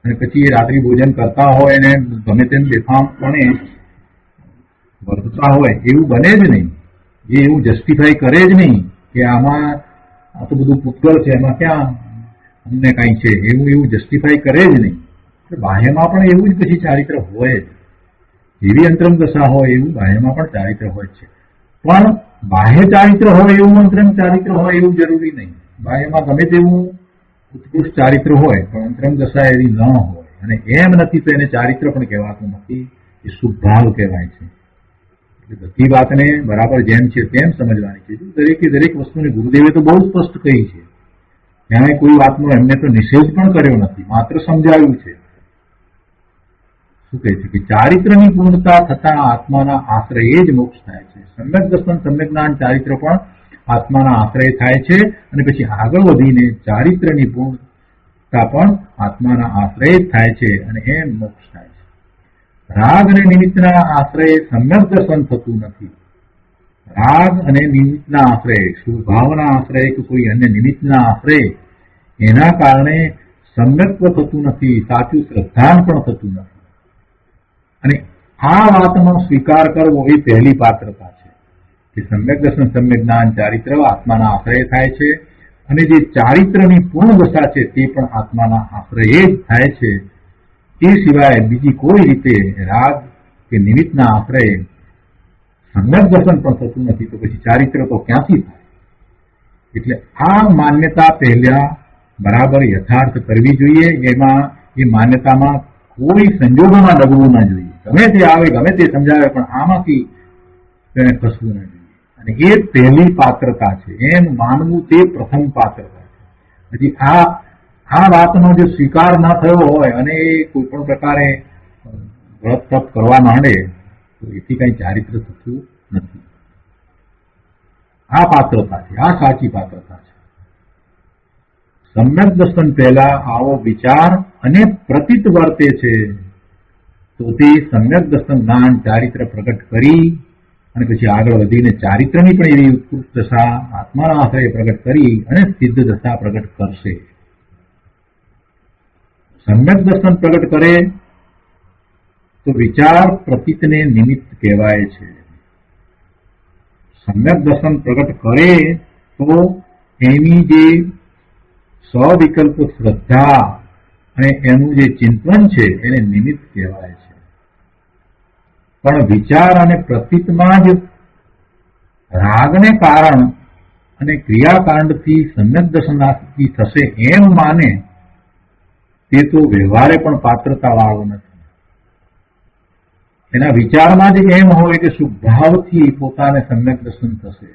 અને પછી એ રાત્રિ ભોજન કરતા હોય અને ગમે તેમ બેફામપણે વર્તતા હોય, એવું બને જ નહીં. એ એવું જસ્ટિફાઈ કરે જ નહીં કે આમાં આ તો બધું પુષ્કળ છે, એમાં ક્યાં અમને કઈ છે, એવું જસ્ટિફાઈ કરે જ નહીં. બાહ્યમાં પણ એવું જ પછી ચારિત્ર હોય જ. એવી અંતરંગ દશા હોય એવું બાહ્યમાં પણ ચારિત્ર હોય છે. પણ બાહ્ય ચારિત્ર હોય એવું અંતરંગ ચારિત્ર હોય એવું જરૂરી નહીં. બાહ્યમાં ગમે તેવું ઉત્કૃષ્ટ ચારિત્ર હોય પણ અંતરંગ દશા એવી ન હોય, અને એમ નથી તો એને ચારિત્ર પણ કહેવાતું નથી, એ શુભભાવ કહેવાય છે. એટલે બધી વાતને બરાબર જેમ છે તેમ સમજવાની છે. દરેકે દરેક વસ્તુને ગુરુદેવે તો બહુ સ્પષ્ટ કહી છે. ત્યાં કોઈ વાતનો એમને તો નિષેધ પણ કર્યો નથી, માત્ર સમજાવ્યું છે. શું કહે છે કે ચારિત્રની પૂર્ણતા થતા આત્માના આશ્રયે જ મોક્ષ થાય છે. સમ્યક દર્શન, સમ્યક જ્ઞાન, ચારિત્ર પણ આત્માના આશ્રય થાય છે. અને પછી આગળ વધીને ચારિત્રની પૂર્ણતા પણ આત્માના આશ્રય જ થાય છે, અને એમ મોક્ષ થાય છે. રાગ અને નિમિત્તના આશ્રય સમ્યક દર્શન થતું નથી. રાગ અને નિમિત્તના આશ્રય, શુભાવના આશ્રય કે કોઈ અન્ય નિમિત્તના આશ્રય, એના કારણે સમ્યક્ત્વ થતું નથી, સાચું શ્રદ્ધાન પણ થતું નથી. અને આ વાતનો સ્વીકાર કરવો એ પહેલી પાત્રતા છે કે સમ્યક દર્શન, સમ્યક જ્ઞાન, ચારિત્ર આત્માના આશ્રય થાય છે. અને જે ચારિત્રની પૂર્ણ દશા છે તે પણ આત્માના આશ્રયે જ થાય છે. એ સિવાય બીજી કોઈ રીતે રાગ કે નિમિત્તના આશ્રય સમ્યક દર્શન પણ થતું નથી, તો પછી ચારિત્ર તો ક્યાંથી થાય? એટલે આ માન્યતા પહેલા બરાબર યથાર્થ કરવી જોઈએ. એમાં એ માન્યતામાં કોઈ સંજોગોમાં ડગવું ના જોઈએ. ગમે તે આવે, ગમે તે સમજાવે, પણ આમાંથી તેને ખસવું ના જોઈએ. અને એ પહેલી પાત્રતા છે. એમ માનવું તે પ્રથમ પાત્રતા છે. હજી આ વાતનો જો સ્વીકાર ના થયો હોય અને એ કોઈ પણ પ્રકારે વ્રત તપ કરવા માંડે તો એથી કઈ ચારિત્ર થતું નથી. આ પાત્રતા છે, આ સાચી પાત્રતા છે. સમ્યક દર્શન પહેલા આવો વિચાર અને પ્રતીત વર્તે છે તો તે સમ્યક દર્શન જ્ઞાન ચારિત્ર પ્રગટ કરી અને પછી આગળ વધીને ચારિત્રની પણ એવી ઉત્કૃષ્ટ દશા આત્માના આશ્રય પ્રગટ કરી અને સિદ્ધ દશા પ્રગટ કરશે. સમ્યક દર્શન પ્રગટ કરે તો વિચાર પ્રતીતને નિમિત્ત કહેવાય છે. સમ્યક દર્શન પ્રગટ કરે તો એની જે સ્વવિકલ્પ શ્રદ્ધા અને એનું જે ચિંતન છે એને નિમિત્ત કહેવાય છે. પણ વિચાર અને પ્રતીતમાં જ રાગને કારણ અને ક્રિયાકાંડથી સમ્યક દર્શનાથી થશે એમ માને તે તો વ્યવહારે પણ પાત્રતા વાળો નથી. એના વિચારમાં જ એમ હોય કે શુભભાવથી પોતાને સમ્યક દર્શન થશે.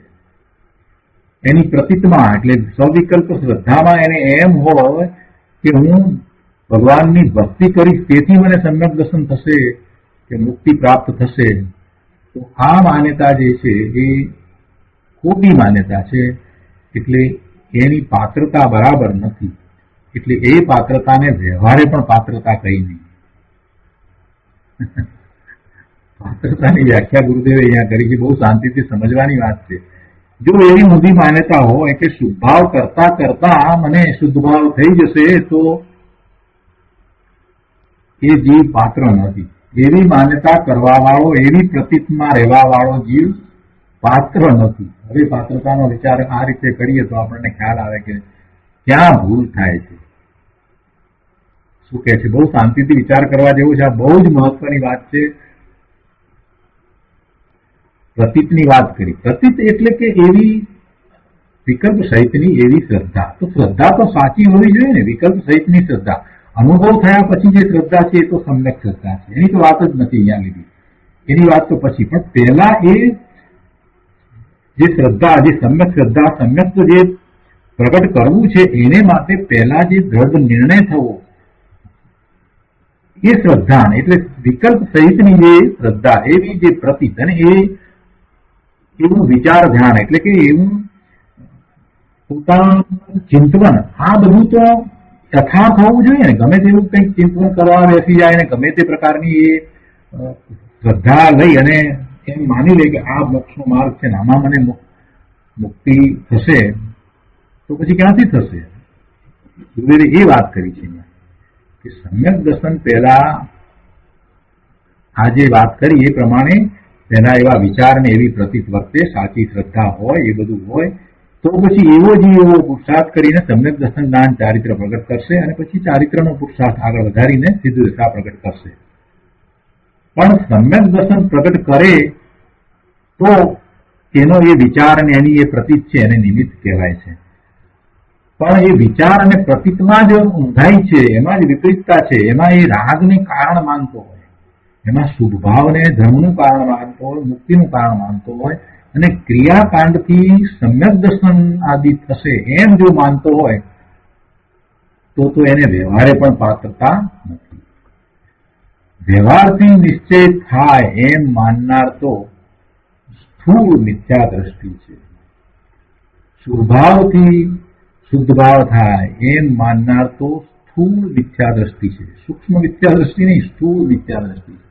એની પ્રતીતમાં એટલે સ્વવિકલ્પ શ્રદ્ધામાં એને એમ હોય કે હું ભગવાનની ભક્તિ કરીશ તેથી મને સમ્યક દર્શન થશે કે મુક્તિ પ્રાપ્ત થશે. તો આ માન્યતા જે છે એ ખોટી માન્યતા છે. એટલે એની પાત્રતા બરાબર નથી. એટલે એ પાત્રતાને વ્યવહારે પણ પાત્રતા કહી નહીં. પાત્રતાની વ્યાખ્યા ગુરુદેવે અહીંયા કરી છે. બહુ શાંતિથી સમજવાની વાત છે. જો એવી મોટી માન્યતા હોય કે શુભભાવ કરતા કરતા મને શુદ્ધ ભાવ થઈ જશે તો એ જીવ પાત્ર નથી. એવી માન્યતા કરવા વાળો, એવી પ્રતીતમાં રહેવા વાળો જીવ પાત્ર નથી. હવે પાત્રતાનો વિચાર આ રીતે કરીએ તો આપણને ખ્યાલ આવે કે ક્યાં ભૂલ થાય છે. શું કહે છે? બહુ શાંતિથી વિચાર કરવા જેવું છે. આ બહુ જ મહત્વની વાત છે. પ્રતીતની વાત કરી. પ્રતીત એટલે કે એવી વિકલ્પ સહિતની એવી શ્રદ્ધા. તો શ્રદ્ધા તો સાચી હોવી જોઈએ ને, વિકલ્પ સહિતની શ્રદ્ધા. અનુભવ થયા પછી જે શ્રદ્ધા છે એ તો સમ્યક શ્રદ્ધા છે, એની તો વાત જ નથી અહીંયા લીધી, એની વાત તો પછી. પણ પહેલા એ જે શ્રદ્ધા, જે સમ્યક શ્રદ્ધા, સમ્યક જે પ્રગટ કરવું છે એને માટે પહેલા જે દ્રઢ નિર્ણય થવો એ શ્રદ્ધા, એટલે વિકલ્પ સહિતની જે શ્રદ્ધા, એવી જે પ્રતીત અને એવું વિચાર ધ્યાન, એટલે કે એવું પોતાનું ચિંતન, આ બધું તો યથાર્થ હોવું જોઈએ ને. ગમે તેવું કંઈક ચિંતન કરવા બેસી જાય ને ગમે તે પ્રકારની એ શ્રદ્ધા લઈ અને એમ માની લે કે આ મોક્ષનો માર્ગ છે ને આમાં મને મુક્તિ થશે, તો પછી ક્યાંથી થશે? ગુરુદેવે એ વાત કરી છે કે સમ્યક દર્શન પહેલા આ જે વાત કરી એ પ્રમાણે તેના એવા વિચાર ને એવી પ્રતીત વર્તે, સાચી શ્રદ્ધા હોય, એ બધું હોય, તો પછી એવો જ એવો પુરુષાર્થ કરીને સમ્યક દર્શન જ્ઞાન ચારિત્ર પ્રગટ કરશે અને પછી ચારિત્રનો પુરુષાર્થ આગળ વધારીને સિદ્ધ દશા પ્રગટ કરશે. પણ સમ્યક દર્શન પ્રગટ કરે તો એનો એ વિચાર અને એની એ પ્રતીત છે એને નિમિત્ત કહેવાય છે. પણ એ વિચાર અને પ્રતીતમાં જ ઊંધાઈ છે, એમાં જ વિપરીતતા છે, એમાં એ રાગને કારણ માનતો હોય, એમાં શુભભાવને ધર્મનું કારણ માનતો હોય, મુક્તિનું કારણ માનતો હોય અને ક્રિયાકાંડથી સમ્યક દર્શન આદિ થશે એમ જો માનતો હોય તો એને વ્યવહારે પણ પાત્રતા નથી. વ્યવહારથી નિશ્ચય થાય એમ માનનાર તો સ્થૂળ મિથ્યા દ્રષ્ટિ છે. શુભભાવથી શુદ્ધ ભાવ થાય એમ માનનાર તો સ્થૂળ મિથ્યા દ્રષ્ટિ છે. સૂક્ષ્મ મિથ્યા દ્રષ્ટિ નહીં, સ્થૂળ મિથ્યા દ્રષ્ટિ છે.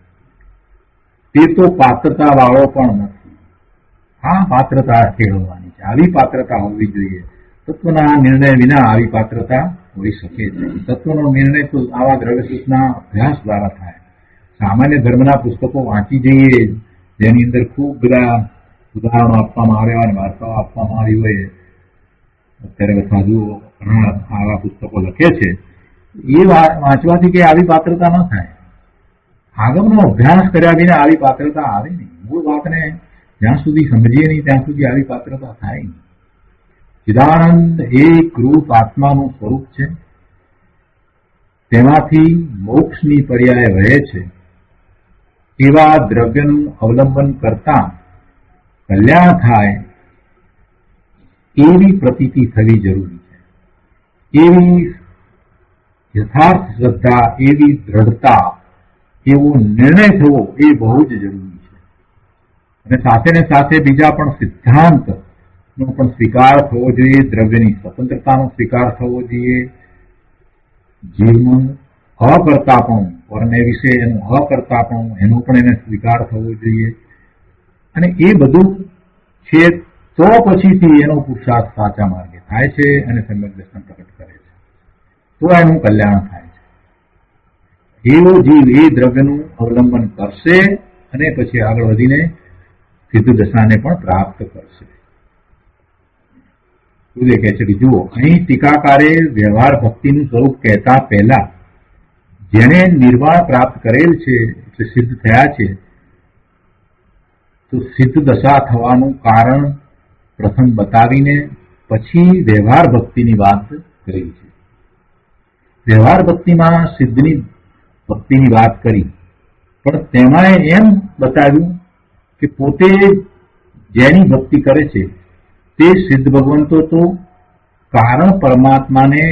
તે તો પાત્રતા વાળો પણ નથી. આ પાત્રતા કેળવવાની છે, આવી પાત્રતા હોવી જોઈએ. તત્વના નિર્ણય વિના આવી પાત્રતા હોઈ શકે છે. તત્વનો નિર્ણય તો આવા દ્રવ્યસૂચના અભ્યાસ દ્વારા થાય. સામાન્ય ધર્મના પુસ્તકો વાંચી જઈએ જેની અંદર ખૂબ બધા ઉદાહરણો આપવામાં આવ્યા અને વાર્તાઓ આપવામાં આવી હોય, અત્યારે સાધુઓ ઘણા આવા પુસ્તકો લખે છે, એ વાંચવાથી કે આવી પાત્રતા ન થાય. આગમનો અભ્યાસ કર્યા વિના આવી પાત્રતા આવે નહીં. મૂળ વાતને જ્યાં સુધી સમજીએ નહીં ત્યાં સુધી આવી પાત્રતા થાય નહીં. ચિદાનંદ એક રૂપ આત્માનું સ્વરૂપ છે, તેમાંથી મોક્ષની પર્યાય વહે છે. એવા દ્રવ્યનું અવલંબન કરતા કલ્યાણ થાય એવી પ્રતીતિ થવી જરૂરી છે. એવી યથાર્થ શ્રદ્ધા, એવી દ્રઢતા, એવો નિર્ણય થવો એ બહુ જ જરૂરી છે. અને સાથે ને સાથે બીજા પણ સિદ્ધાંત નો પણ સ્વીકાર થવો જોઈએ. દ્રવ્યની સ્વતંત્રતાનો સ્વીકાર થવો જોઈએ. જીવનું અકર્તાપણું, પરને વિશે એનું અકર્તાપણું, એનો પણ એને સ્વીકાર થવો જોઈએ. અને એ બધું છે તો પછીથી એનો પુરુષાર્થ સાચા માર્ગે થાય છે અને સમ્યક દર્શન પ્રગટ કરે છે, તો એનું કલ્યાણ થાય છે. એવો જીવ એ દ્રવ્યનું અવલંબન કરશે અને પછી આગળ વધીને સિદ્ધ દશાને પણ પ્રાપ્ત કરશે. શું કહે છે કે જુઓ, અહીં ટીકાકારે વ્યવહાર ભક્તિનું સ્વરૂપ કહેતા પહેલા જેને નિર્વાણ પ્રાપ્ત કરેલ છે એટલે સિદ્ધ થયા છે, તો સિદ્ધ દશા થવાનું કારણ પ્રથમ બતાવીને પછી વ્યવહાર ભક્તિની વાત કરી છે. વ્યવહાર ભક્તિમાં સિદ્ધની ભક્તિની વાત કરી, પણ તેમાં એમ બતાવ્યું કે પોતે જેની ભક્તિ કરે છે તે સિદ્ધ ભગવંતો તો કારણ પરમાત્માને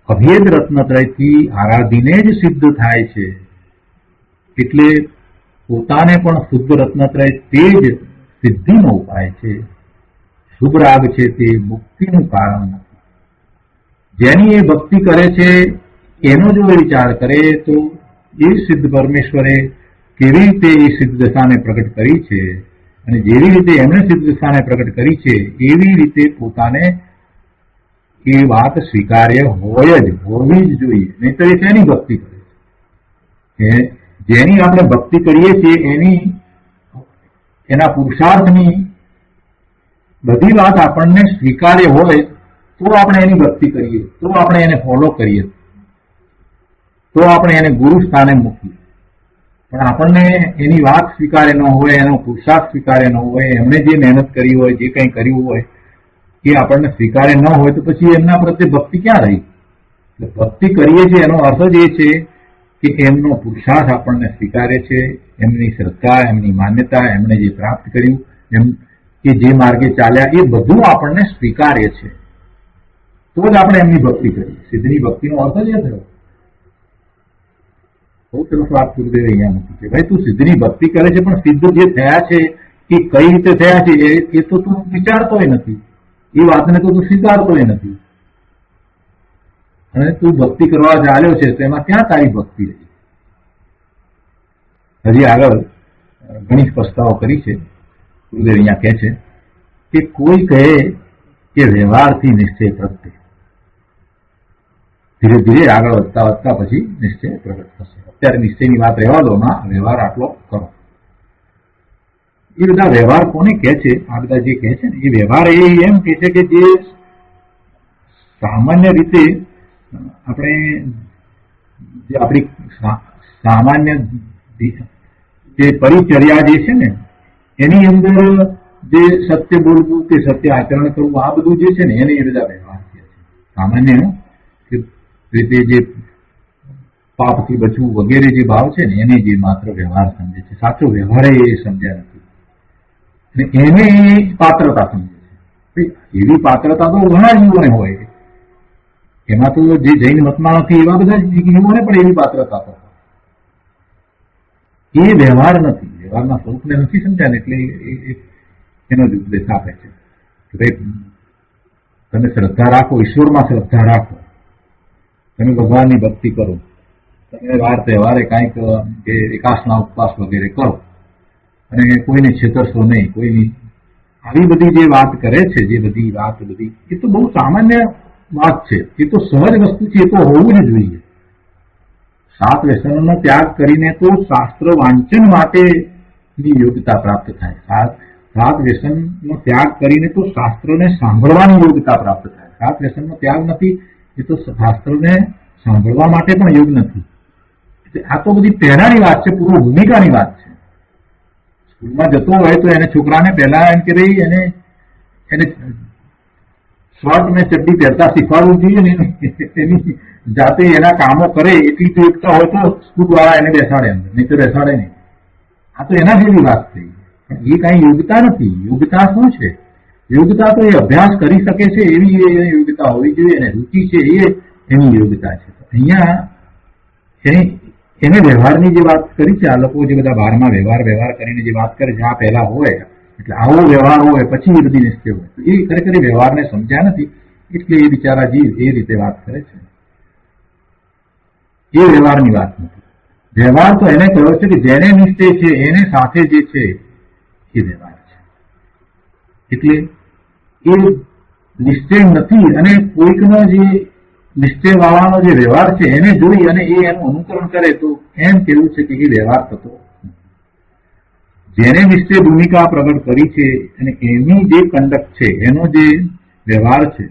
અભેદ રત્નત્રયથી આરાધીને જ સિદ્ધ થાય છે. એટલે પોતાને પણ શુદ્ધ રત્નત્રય તે જ સિદ્ધિનો ઉપાય છે. શુભ રાગ છે તે મુક્તિનું કારણ નથી. જેની એ ભક્તિ કરે છે એનો જો વિચાર કરે તો એ સિદ્ધ પરમેશ્વરે કેવી રીતે એ સિદ્ધ દશાને પ્રગટ કરી છે અને જેવી રીતે એમણે સિદ્ધ દશાને પ્રગટ કરી છે એવી રીતે પોતાને એ વાત સ્વીકાર્ય હોય જ, હોવી જ જોઈએ. નહીં તો એ શેની ભક્તિ કરે છે? જેની આપણે ભક્તિ કરીએ છીએ એના પુરુષાર્થની બધી વાત આપણને સ્વીકાર્ય હોય તો આપણે એની ભક્તિ કરીએ, તો આપણે એને ફોલો કરીએ, તો આપણે એને ગુરુ સ્થાને મૂકીએ. પણ આપણને એની વાત સ્વીકાર્ય ન હોય, એનો પુરુષાર્થ સ્વીકાર્ય ન હોય, એમણે જે મહેનત કરી હોય, જે કંઈ કર્યું હોય એ આપણને સ્વીકારે ન હોય તો પછી એમના પ્રત્યે ભક્તિ ક્યાં રહી? ભક્તિ કરીએ છીએ એનો અર્થ જ એ છે કે એમનો પુરુષાર્થ આપણને સ્વીકારે છે, એમની શ્રદ્ધા, એમની માન્યતા, એમણે જે પ્રાપ્ત કર્યું, એમ કે જે માર્ગે ચાલ્યા, એ બધું આપણને સ્વીકારે છે, તો જ આપણે એમની ભક્તિ કરીએ. સિદ્ધની ભક્તિનો અર્થ જ એ થયો. બહુ સરસ વાત ગુરુદેવ અહીંયા મૂકી કે ભાઈ તું સિદ્ધની ભક્તિ કરે છે, પણ સિદ્ધ જે થયા છે એ કઈ રીતે થયા છે એ તો તું વિચારતોય નથી, એ વાતને તો તું સ્વીકારતોય નથી, અને તું ભક્તિ કરવા ચાલ્યો છે તો એમાં ક્યાં તારી ભક્તિ રહી? હજી આગળ ઘણી સ્પષ્ટતાઓ કરી છે. ગુરુદેવ અહીંયા કહે છે કે કોઈ કહે કે વ્યવહારથી નિશ્ચય પ્રગટે, ધીરે ધીરે આગળ વધતા વધતા પછી નિશ્ચય પ્રગટ થશે. અત્યારે નિશ્ચયની વાત રહેવા દો, ના વ્યવહાર આટલો કરો. એ બધા વ્યવહાર કોને કહે છે? આ બધા જે કહે છે ને એ વ્યવહાર એમ કહે છે કે જે સામાન્ય રીતે આપણે જે આપણી સામાન્ય જે પરિચર્યા જે છે ને એની અંદર જે સત્ય બોલવું કે સત્ય આચરણ કરવું, આ બધું જે છે ને એને એ બધા વ્યવહાર કહે છે. સામાન્ય રીતે જે પાપથી બચવું વગેરે જે ભાવ છે ને એને જે માત્ર વ્યવહાર સમજે છે. સાચો વ્યવહાર એ સમજ્યા નથી, અને એને પાત્રતા સમજે છે. એવી પાત્રતા તો ઘણા જીવોને હોય, એમાં તો જે જૈન મતમાં નથી એવા બધા જીવોને પણ એવી પાત્રતા તો એ વ્યવહાર નથી, વ્યવહારના સ્વરૂપને નથી સમજ્યા ને એટલે એનો જ ઉપદેશ આપે છે કે ભાઈ તમે શ્રદ્ધા રાખો, ઈશ્વરમાં શ્રદ્ધા રાખો, તમે ભગવાનની ભક્તિ કરો, તમે વાર તહેવારે કાંઈક કે એકાસના ઉપવાસ વગેરે કરો, અને કોઈને છેતરશો નહીં, કોઈની આવી બધી જે વાત કરે છે, જે બધી વાત બધી એ તો બહુ સામાન્ય વાત છે, એ તો સહજ વસ્તુ છે, એ તો હોવું જ જોઈએ. 7 વ્યસનોનો ત્યાગ કરીને તો શાસ્ત્ર વાંચન માટેની યોગ્યતા પ્રાપ્ત થાય. 7 વ્યસનનો ત્યાગ કરીને તો શાસ્ત્રને સાંભળવાની યોગ્યતા પ્રાપ્ત થાય. 7 વ્યસનનો ત્યાગ નથી એ તો શાસ્ત્રને સાંભળવા માટે પણ યોગ નથી. આ તો બધી પહેલાની વાત છે, પૂર્વ ભૂમિકાની વાત છે. સ્કૂલમાં જતો હોય તો એને છોકરાને પહેલા એમ કે રહી એને શર્ટ ને ચડ્ડી પહેરતા શીખવાડવું જોઈએ ને, એની જાતે એના કામો કરે એટલી તો એકતા હોય તો સ્કૂલ વાળા એને બેસાડે અંદર, નહીં તો બેસાડે નહીં. આ તો એના જેવી વાત થઈ, પણ એ કઈ યોગ્યતા નથી. યોગ્યતા શું છે? યોગ્યતા તો એ અભ્યાસ કરી શકે છે એવી યોગ્યતા હોવી જોઈએ, અને રુચિ છે એ એની યોગ્યતા છે. અહીંયા એને વ્યવહારની જે વાત કરી છે, આ લોકો જે બધા બારમાં વ્યવહાર કરીને જે વાત કરે છે, આ પહેલા હોય એટલે આવો વ્યવહાર હોય પછી એ બધી નિશ્ચય હોય, તો એ ખરેખર વ્યવહારને સમજ્યા નથી, એટલે એ બિચારા જીવ એ રીતે વાત કરે છે. એ વ્યવહારની વાત નથી. વ્યવહાર તો એને કહ્યો છે કે જેને નિશ્ચય છે એને સાથે જે છે એ વ્યવહાર છે. એટલે એ નિશ્ચય નથી, અને કોઈકનો જે નિશ્ચય વાળાનો જે વ્યવહાર છે એને જોઈ અને એ એનું અનુકરણ કરે તો એમ કેવું છે કે એ વ્યવહાર થતો. જેને નિશ્ચય ભૂમિકા પ્રગટ કરી છે અને એની જે કંડક્ટ છે, એનો જે વ્યવહાર છે,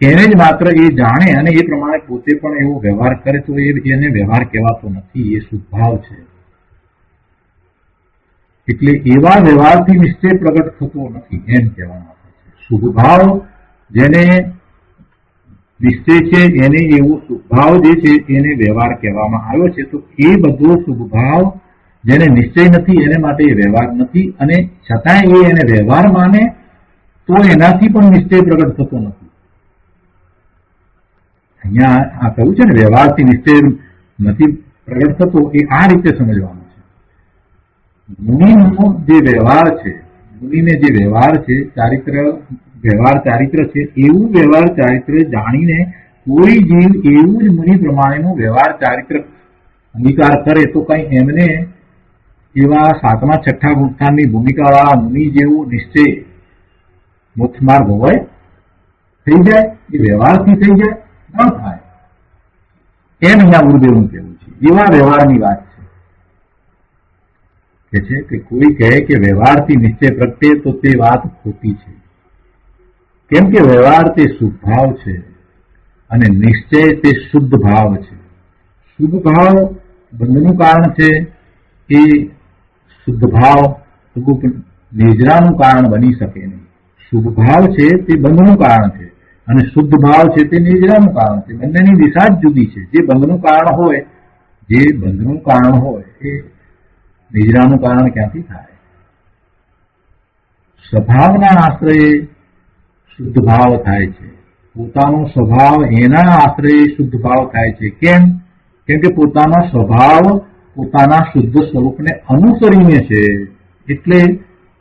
એને જ માત્ર એ જાણે અને એ પ્રમાણે પોતે પણ એવો વ્યવહાર કરે તો એને વ્યવહાર કહેવાતો નથી, એ શુભભાવ છે. એટલે એવા વ્યવહારથી નિશ્ચય પ્રગટ થતો નથી એમ કહેવામાં આવે છે. શુભભાવ જેને નિશ્ચય છે એને એવો શુભભાવ જે છે એને વ્યવહાર કહેવામાં આવ્યો છે. તો એ બધો શુભભાવ જેને નિશ્ચય નથી એને માટે એ વ્યવહાર નથી, અને છતાંય એને વ્યવહાર માને તો એનાથી પણ નિશ્ચય પ્રગટ થતો નથી. અહીંયા આ કહ્યું છે ને વ્યવહારથી નિશ્ચય નથી પ્રગટ થતો, એ આ રીતે સમજવાનું છે. મુનિનો જે વ્યવહાર છે, મુનિને જે વ્યવહાર છે, વ્યવહાર ચારિત્ર છે, એવું વ્યવહાર ચારિત્ર જાણીને કોઈ જીવ એવું જ મુનિ પ્રમાણેનું વ્યવહાર ચારિત્ર અંગીકાર કરે તો કઈ એમને એવા 7મા 6ઠા ગુણસ્થાનની ભૂમિકા વાળા મુનિ જેવું નિશ્ચય મોક્ષ માર્ગ હોય થઈ જાય, એ વ્યવહારથી થઈ જાય ન થાય એમ અહીંયા ગુરુદેવનું કહેવું છે. એવા વ્યવહારની વાત છે કે કોઈ કહે કે વ્યવહારથી નિશ્ચય પ્રગટે તો તે વાત ખોટી છે. કેમ કે વ્યવહાર તે શુભ ભાવ છે અને નિશ્ચય તે શુદ્ધ ભાવ છે. શુભ ભાવ બંધનું કારણ છે, એ શુદ્ધ ભાવ નિજરાનું કારણ બની શકે નહીં. શુભ ભાવ છે તે બંધનું કારણ છે અને શુદ્ધ ભાવ છે તે નિદ્રાનું કારણ છે. બંનેની દિશા જ જુદી છે. જે બંધનું કારણ હોય એ નિદ્રાનું કારણ ક્યાંથી થાય? સ્વભાવના આશ્રયે શુદ્ધ ભાવ થાય છે. પોતાનો સ્વભાવ એના આશ્રયે શુદ્ધ ભાવ થાય છે. કેમ કે પોતાનો સ્વભાવ પોતાના શુદ્ધ સ્વરૂપને અનુસરીને છે, એટલે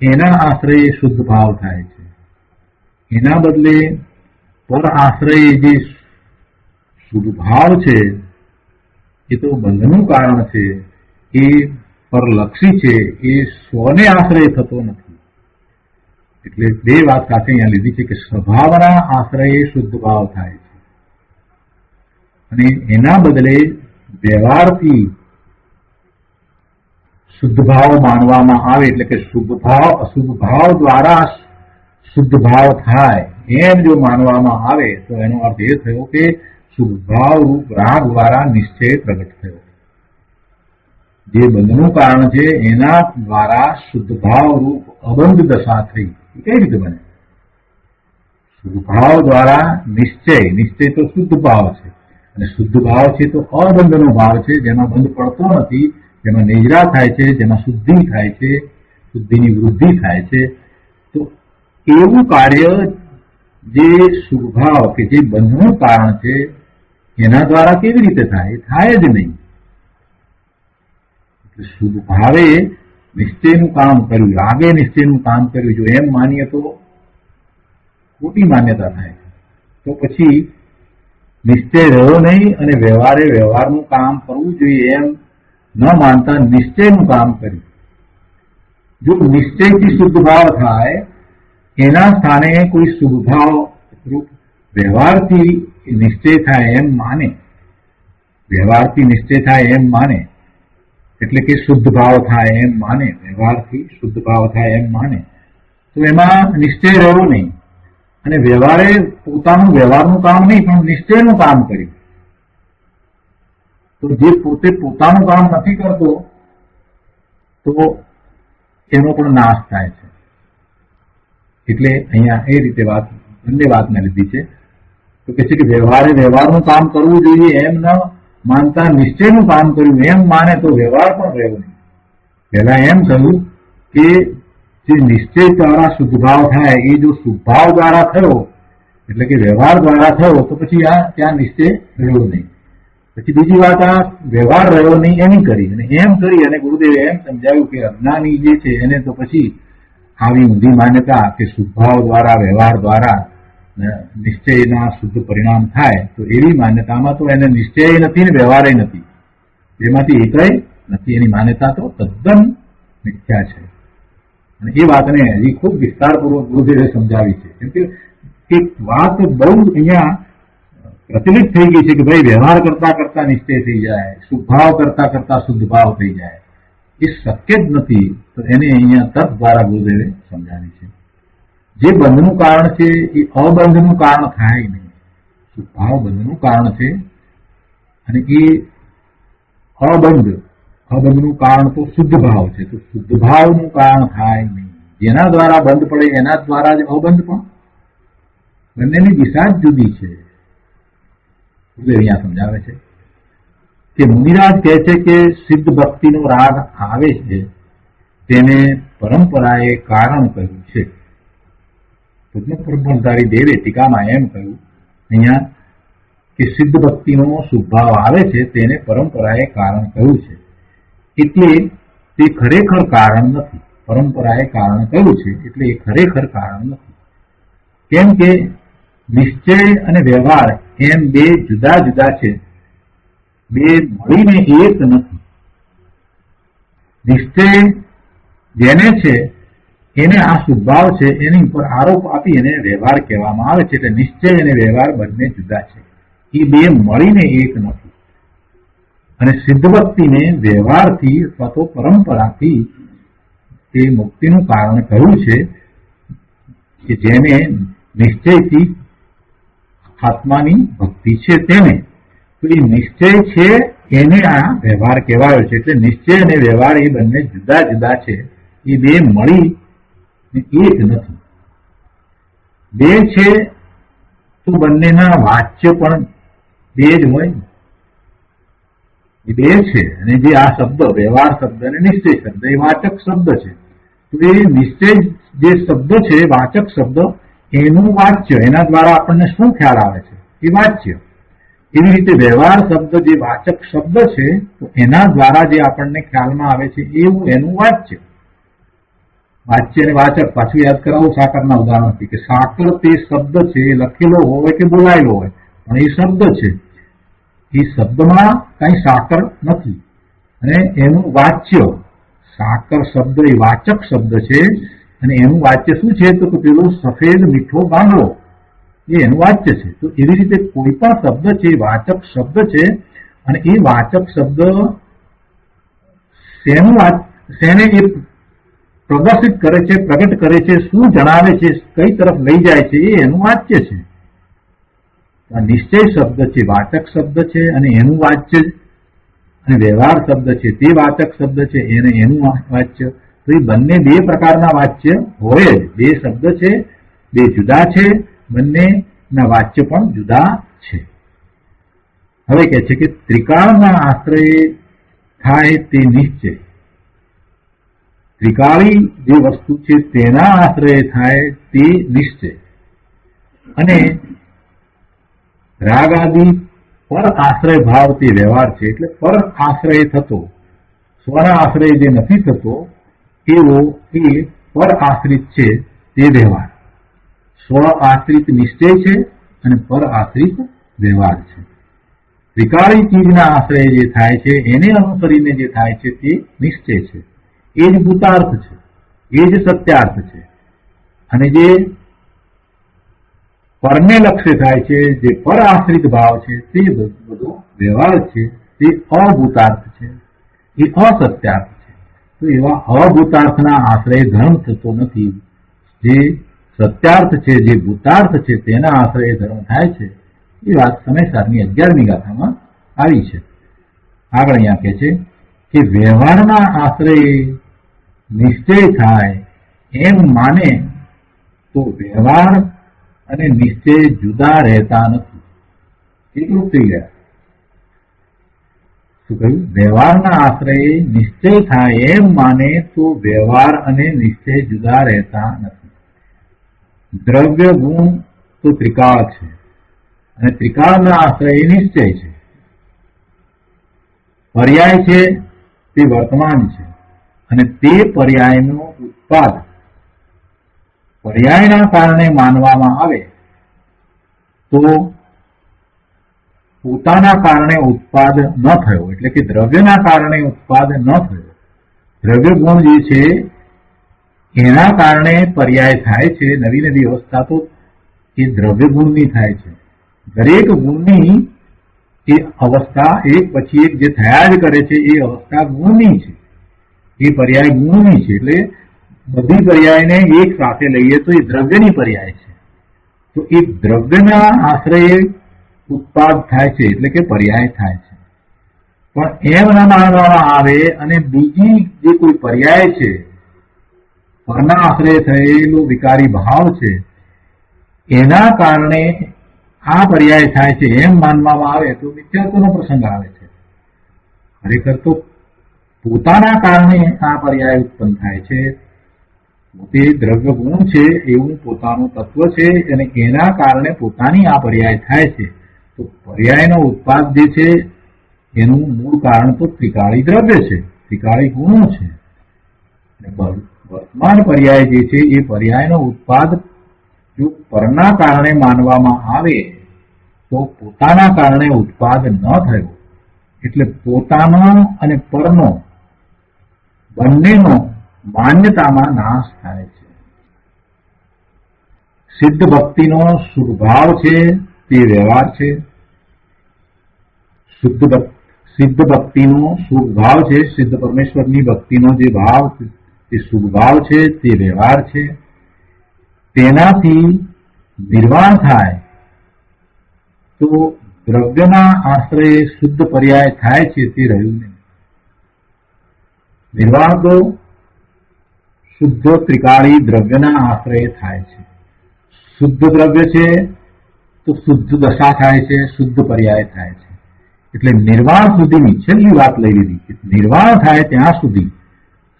એના આશ્રયે શુદ્ધ ભાવ થાય છે. એના બદલે પર આશ્રયે જે શુદ્ધ ભાવ છે એ તો બંધનું કારણ છે, એ પરલક્ષી છે, એ સ્વને આશ્રય થતો નથી. એટલે બે વાત સાથે અહીંયા લીધી છે કે સ્વભાવના આશ્રયે શુદ્ધ ભાવ થાય છે અને એના બદલે વ્યવહારથી શુદ્ધ ભાવ માનવામાં આવે, એટલે કે શુભ ભાવ અશુભ ભાવ દ્વારા શુદ્ધ ભાવ થાય એમ જો માનવામાં આવે તો એનો અર્થ એ થયો કે શુભ ભાવ રૂપ રાગ દ્વારા નિશ્ચય પ્રગટ થયો. જે બંધનું કારણ છે એના દ્વારા શુદ્ધ ભાવ રૂપ અબંધ દશા થઈ. કઈ રીતે બને? શુદ્ધ ભાવ દ્વારા નિશ્ચય તો શુદ્ધ ભાવ છે અને શુદ્ધ ભાવ છે તો અબંધનો ભાવ છે, જેમાં બંધ પડતો નથી, જેમાં નિદ્રા થાય છે, જેમાં શુદ્ધિ થાય છે, શુદ્ધિની વૃદ્ધિ થાય છે. તો એવું કાર્ય જે શુભ ભાવ કે જે બંધનું કારણ છે એના દ્વારા કેવી રીતે થાય? થાય જ નહીં. શુદ્ધ ભાવે નિશ્ચયનું કામ કર્યું, રાગે નિશ્ચયનું કામ કર્યું, જો એમ માનીએ તો ખોટી માન્યતા થાય. તો પછી નિશ્ચય રહ્યો નહીં અને વ્યવહારનું કામ કરવું જોઈએ એમ ન માનતા નિશ્ચયનું કામ કર્યું. જો નિશ્ચયથી શુદ્ધ ભાવ થાય એના સ્થાને કોઈ શુભ ભાવ રૂપ વ્યવહારથી નિશ્ચય થાય એમ માને, એટલે કે શુદ્ધ ભાવ થાય એમ માને, વ્યવહારથી શુદ્ધ ભાવ થાય એમ માને, તો એમાં નિશ્ચય રહ્યો નહીં અને વ્યવહારે પોતાનું વ્યવહારનું કામ નહીં પણ નિશ્ચયનું કામ કર્યું. તો જે પોતે પોતાનું કામ નથી કરતો તો એનો પણ નાશ થાય છે. એટલે અહીંયા એ રીતે બંને વાતને લીધી છે. તો કે છે કે વ્યવહારનું કામ કરવું જોઈએ એમ ન માનતા નિશ્ચયનું કામ કર્યું એમ માને તો વ્યવહાર પણ રહ્યો નહીં. પહેલા એમ કહ્યું કે જે નિશ્ચય દ્વારા શુદ્ધ ભાવ થાય એ જો શુભ ભાવ દ્વારા થયો એટલે કે વ્યવહાર દ્વારા થયો તો પછી ત્યાં નિશ્ચય રહ્યો નહીં. પછી બીજી વાત આ વ્યવહાર રહ્યો નહીં એની કરી અને એમ કરી અને ગુરુદેવે એમ સમજાવ્યું કે અજ્ઞાની જે છે એને તો પછી આવી ઊંધી માન્યતા કે શુદ્ધ ભાવ દ્વારા વ્યવહાર દ્વારા નિશ્ચયના શુદ્ધ પરિણામ થાય તો એવી માન્યતામાં તો એને નિશ્ચય નથી ને વ્યવહાર નથી, એમાંથી એકય નથી. એની માન્યતા તો તદ્દન મિથ્યા છે. અને એ વાતને હજી ખૂબ વિસ્તારપૂર્વક ગુરુદેવે સમજાવી છે. કેમ કે એક વાત બહુ અહીંયા પ્રચલિત થઈ ગઈ છે કે ભાઈ વ્યવહાર કરતા કરતા નિશ્ચય થઈ જાય, શુભ ભાવ કરતા કરતા શુદ્ધ ભાવ થઈ જાય. એ શક્ય જ નથી. તો એને અહીંયા તર્ક દ્વારા ગુરુદેવે સમજાવી છે. જે બંધનું કારણ છે એ અબંધનું કારણ થાય નહીં. શુભ ભાવ બંધનું કારણ છે અને એ અબંધનું કારણ તો શુદ્ધ ભાવ છે. તો શુદ્ધ ભાવનું કારણ થાય નહીં. જેના દ્વારા બંધ પડે એના દ્વારા જ અબંધ પણ. બંનેની દિશા જ જુદી છે. અહીંયા સમજાવે છે કે મુનિરાજ કહે છે કે સિદ્ધ ભક્તિનો રાગ આવે છે તેને પરંપરાએ કારણ કહ્યું છે. બ્રહ્મધારી દેવે ટીકામાં એમ કહ્યું અહીંયા કે સિદ્ધ ભક્તિનો શુભ ભાવ આવે છે તેને પરંપરાએ કારણ કહ્યું છે. એટલે તે ખરેખર કારણ નથી. પરંપરાએ કારણ કહ્યું છે એટલે એ ખરેખર કારણ નથી. કેમ કે નિશ્ચય અને વ્યવહાર એમ બે જુદા જુદા છે, બે મળીને એક નથી. નિશ્ચય જેને છે એને આ શુભભાવ છે એની ઉપર આરોપ આપી અને વ્યવહાર કહેવામાં આવે છે. એટલે નિશ્ચય અને વ્યવહાર બંને જુદા છે, એ બે મળીને એક નથી. અને સિદ્ધ ભક્તિને વ્યવહારથી અથવા તો પરંપરાથી તે મુક્તિનું કારણ કહ્યું છે કે જેને નિશ્ચયથી આત્માની ભક્તિ છે તેને. તો એ નિશ્ચય છે એને આ વ્યવહાર કહેવાયો છે. એટલે નિશ્ચય અને વ્યવહાર એ બંને જુદા જુદા છે, એ બે મળી એક નથી. બે છે તો બંનેના વાચ્ય પણ બે જ હોય ને. એ બે છે અને જે આ શબ્દ વ્યવહાર શબ્દ અને નિશ્ચય શબ્દ એ વાચક શબ્દ છે. તો એ નિશ્ચય જે શબ્દ છે વાચક શબ્દ એનું વાચ્ય, એના દ્વારા આપણને શું ખ્યાલ આવે છે એ વાચ્ય. એવી રીતે વ્યવહાર શબ્દ જે વાચક શબ્દ છે તો એના દ્વારા જે આપણને ખ્યાલમાં આવે છે એવું એનું વાચ્ય. વાચ્ય અને વાચક પાછું યાદ કરાવું સાકરના ઉદાહરણથી કે સાકર તે શબ્દ છે એ લખેલો હોય કે બોલાયેલો હોય પણ એ શબ્દ છે. એ શબ્દમાં કઈ સાકર નથી અને એનું વાચ્ય સાકર શબ્દ એ વાચક શબ્દ છે અને એનું વાચ્ય શું છે તો પેલો સફેદ મીઠો ગામડો એ એનું વાચ્ય છે. તો એવી રીતે કોઈ પણ શબ્દ છે વાચક શબ્દ છે અને એ વાચક શબ્દ શેને એ પ્રદર્શિત કરે છે, પ્રગટ કરે છે, શું જણાવે છે, કઈ તરફ લઈ જાય છે એ એનું વાચ્ય છે. નિશ્ચય શબ્દ છે વાચક શબ્દ છે અને એનું વાચ્ય, અને વ્યવહાર શબ્દ છે તે વાચક શબ્દ છે એને એનું વાચ્ય. તો એ બંને બે પ્રકારના વાચ્ય હોય જ. બે શબ્દ છે, બે જુદા છે, બંનેના વાચ્ય પણ જુદા છે. હવે કહે છે કે ત્રિકાળના આશ્રય થાય તે નિશ્ચય. ત્રિકાળી જે વસ્તુ છે તેના આશ્રય થાય તે નિશ્ચય અને રાગ આદિ પર આશ્રય ભાવ તે વ્યવહાર છે. એટલે પર આશ્રય થતો, સ્વના આશ્રય જે નથી થતો એવો એ પર આશ્રિત છે તે વ્યવહાર. સ્વ આશ્રિત નિશ્ચય છે અને પર આશ્રિત વ્યવહાર છે. ત્રિકાળી ચીજના આશ્રય જે થાય છે એને અનુસરીને જે થાય છે તે નિશ્ચય છે. એ જ ભૂતાર્થ છે, એ જ સત્યાર્થ છે. અને જે પરને લક્ષ્ય થાય છે, જે પર આશ્રિત ભાવ છે તે બધો વ્યવહાર છે, તે અભૂતાર્થ છે, એ અસત્યાર્થ છે. તો એવા અભૂતાર્થના આશ્રય ધર્મ થતો નથી. જે સત્યાર્થ છે, જે ભૂતાર્થ છે તેના આશ્રય ધર્મ થાય છે. એ વાત સમયસારની 11મી ગાથામાં આવી છે. આગળ અહીંયા કહે છે કે વ્યવહારના આશ્રય નિશ્ચય થાય એમ માને તો વ્યવહાર અને નિશ્ચય જુદા રહેતા નથી. એટલું થઈ ગયા. શું કહ્યું? વ્યવહારના આશ્રય નિશ્ચય થાય એમ માને તો વ્યવહાર અને નિશ્ચય જુદા રહેતા નથી. દ્રવ્ય ગુણ તો ત્રિકાળ છે અને ત્રિકાળના આશ્રય નિશ્ચય છે. પર્યાય છે તે વર્તમાન છે અને તે પર્યાયનો ઉત્પાદ પર્યાયના કારણે માનવામાં આવે તો પોતાના કારણે ઉત્પાદ ન થયો, એટલે કે દ્રવ્યના કારણે ઉત્પાદ ન થયો. દ્રવ્ય ગુણ જે છે એના કારણે પર્યાય થાય છે. નવી નવી અવસ્થા તો એ દ્રવ્ય ગુણની થાય છે. દરેક ગુણની એ અવસ્થા એક પછી એક જે થયા જ કરે છે એ અવસ્થા ગુણની છે, એ પર્યાય ગુણની છે. એટલે બધી પર્યાયને એક સાથે લઈએ તો એ દ્રવ્યની પર્યાય છે. તો એ દ્રવ્યના આશ્રય ઉત્પાદ થાય છે એટલે કે પર્યાય થાય છે. પણ એમ ના માનવામાં આવે અને બીજી જે કોઈ પર્યાય છે, પરના આશ્રય થયેલો વિકારી ભાવ છે એના કારણે આ પર્યાય થાય છે એમ માનવામાં આવે તો મિથ્યાત્વનો પ્રસંગ આવે છે. ખરેખર તો પોતાના કારણે આ પર્યાય ઉત્પન્ન થાય છે. પોતે દ્રવ્ય ગુણ છે એવું પોતાનું તત્વ છે અને એના કારણે પોતાની આ પર્યાય થાય છે. તો પર્યાયનો ઉત્પાદ જે છે એનું મૂળ કારણ તો ત્રિકાળી દ્રવ્ય છે, ત્રિકાળી ગુણો છે. વર્તમાન પર્યાય જે છે એ પર્યાયનો ઉત્પાદ જો પરના કારણે માનવામાં આવે તો પોતાના કારણે ઉત્પાદ ન થયો. એટલે પોતાનો અને પરનો બંનેનો માન્યતામાં નાશ થાય છે. સિદ્ધ ભક્તિનો સુભાવ છે તે વ્યવહાર છે. સિદ્ધ ભક્તિનો શુભ ભાવ છે, સિદ્ધ પરમેશ્વરની ભક્તિનો જે ભાવ તે શુભ ભાવ છે તે વ્યવહાર છે. તેનાથી નિર્વાણ થાય તો દ્રવ્યના આશ્રય શુદ્ધ પર્યાય થાય છે તે રહ્યું નહીં. નિર્વાણ તો શુદ્ધ ત્રિકાળી દ્રવ્યના આશ્રય થાય છે. શુદ્ધ દ્રવ્ય છે તો શુદ્ધ દશા થાય છે, શુદ્ધ પર્યાય થાય છે. એટલે નિર્વાણ સુધીની છેલ્લી વાત લઈ લીધી. નિર્વાણ થાય ત્યાં સુધી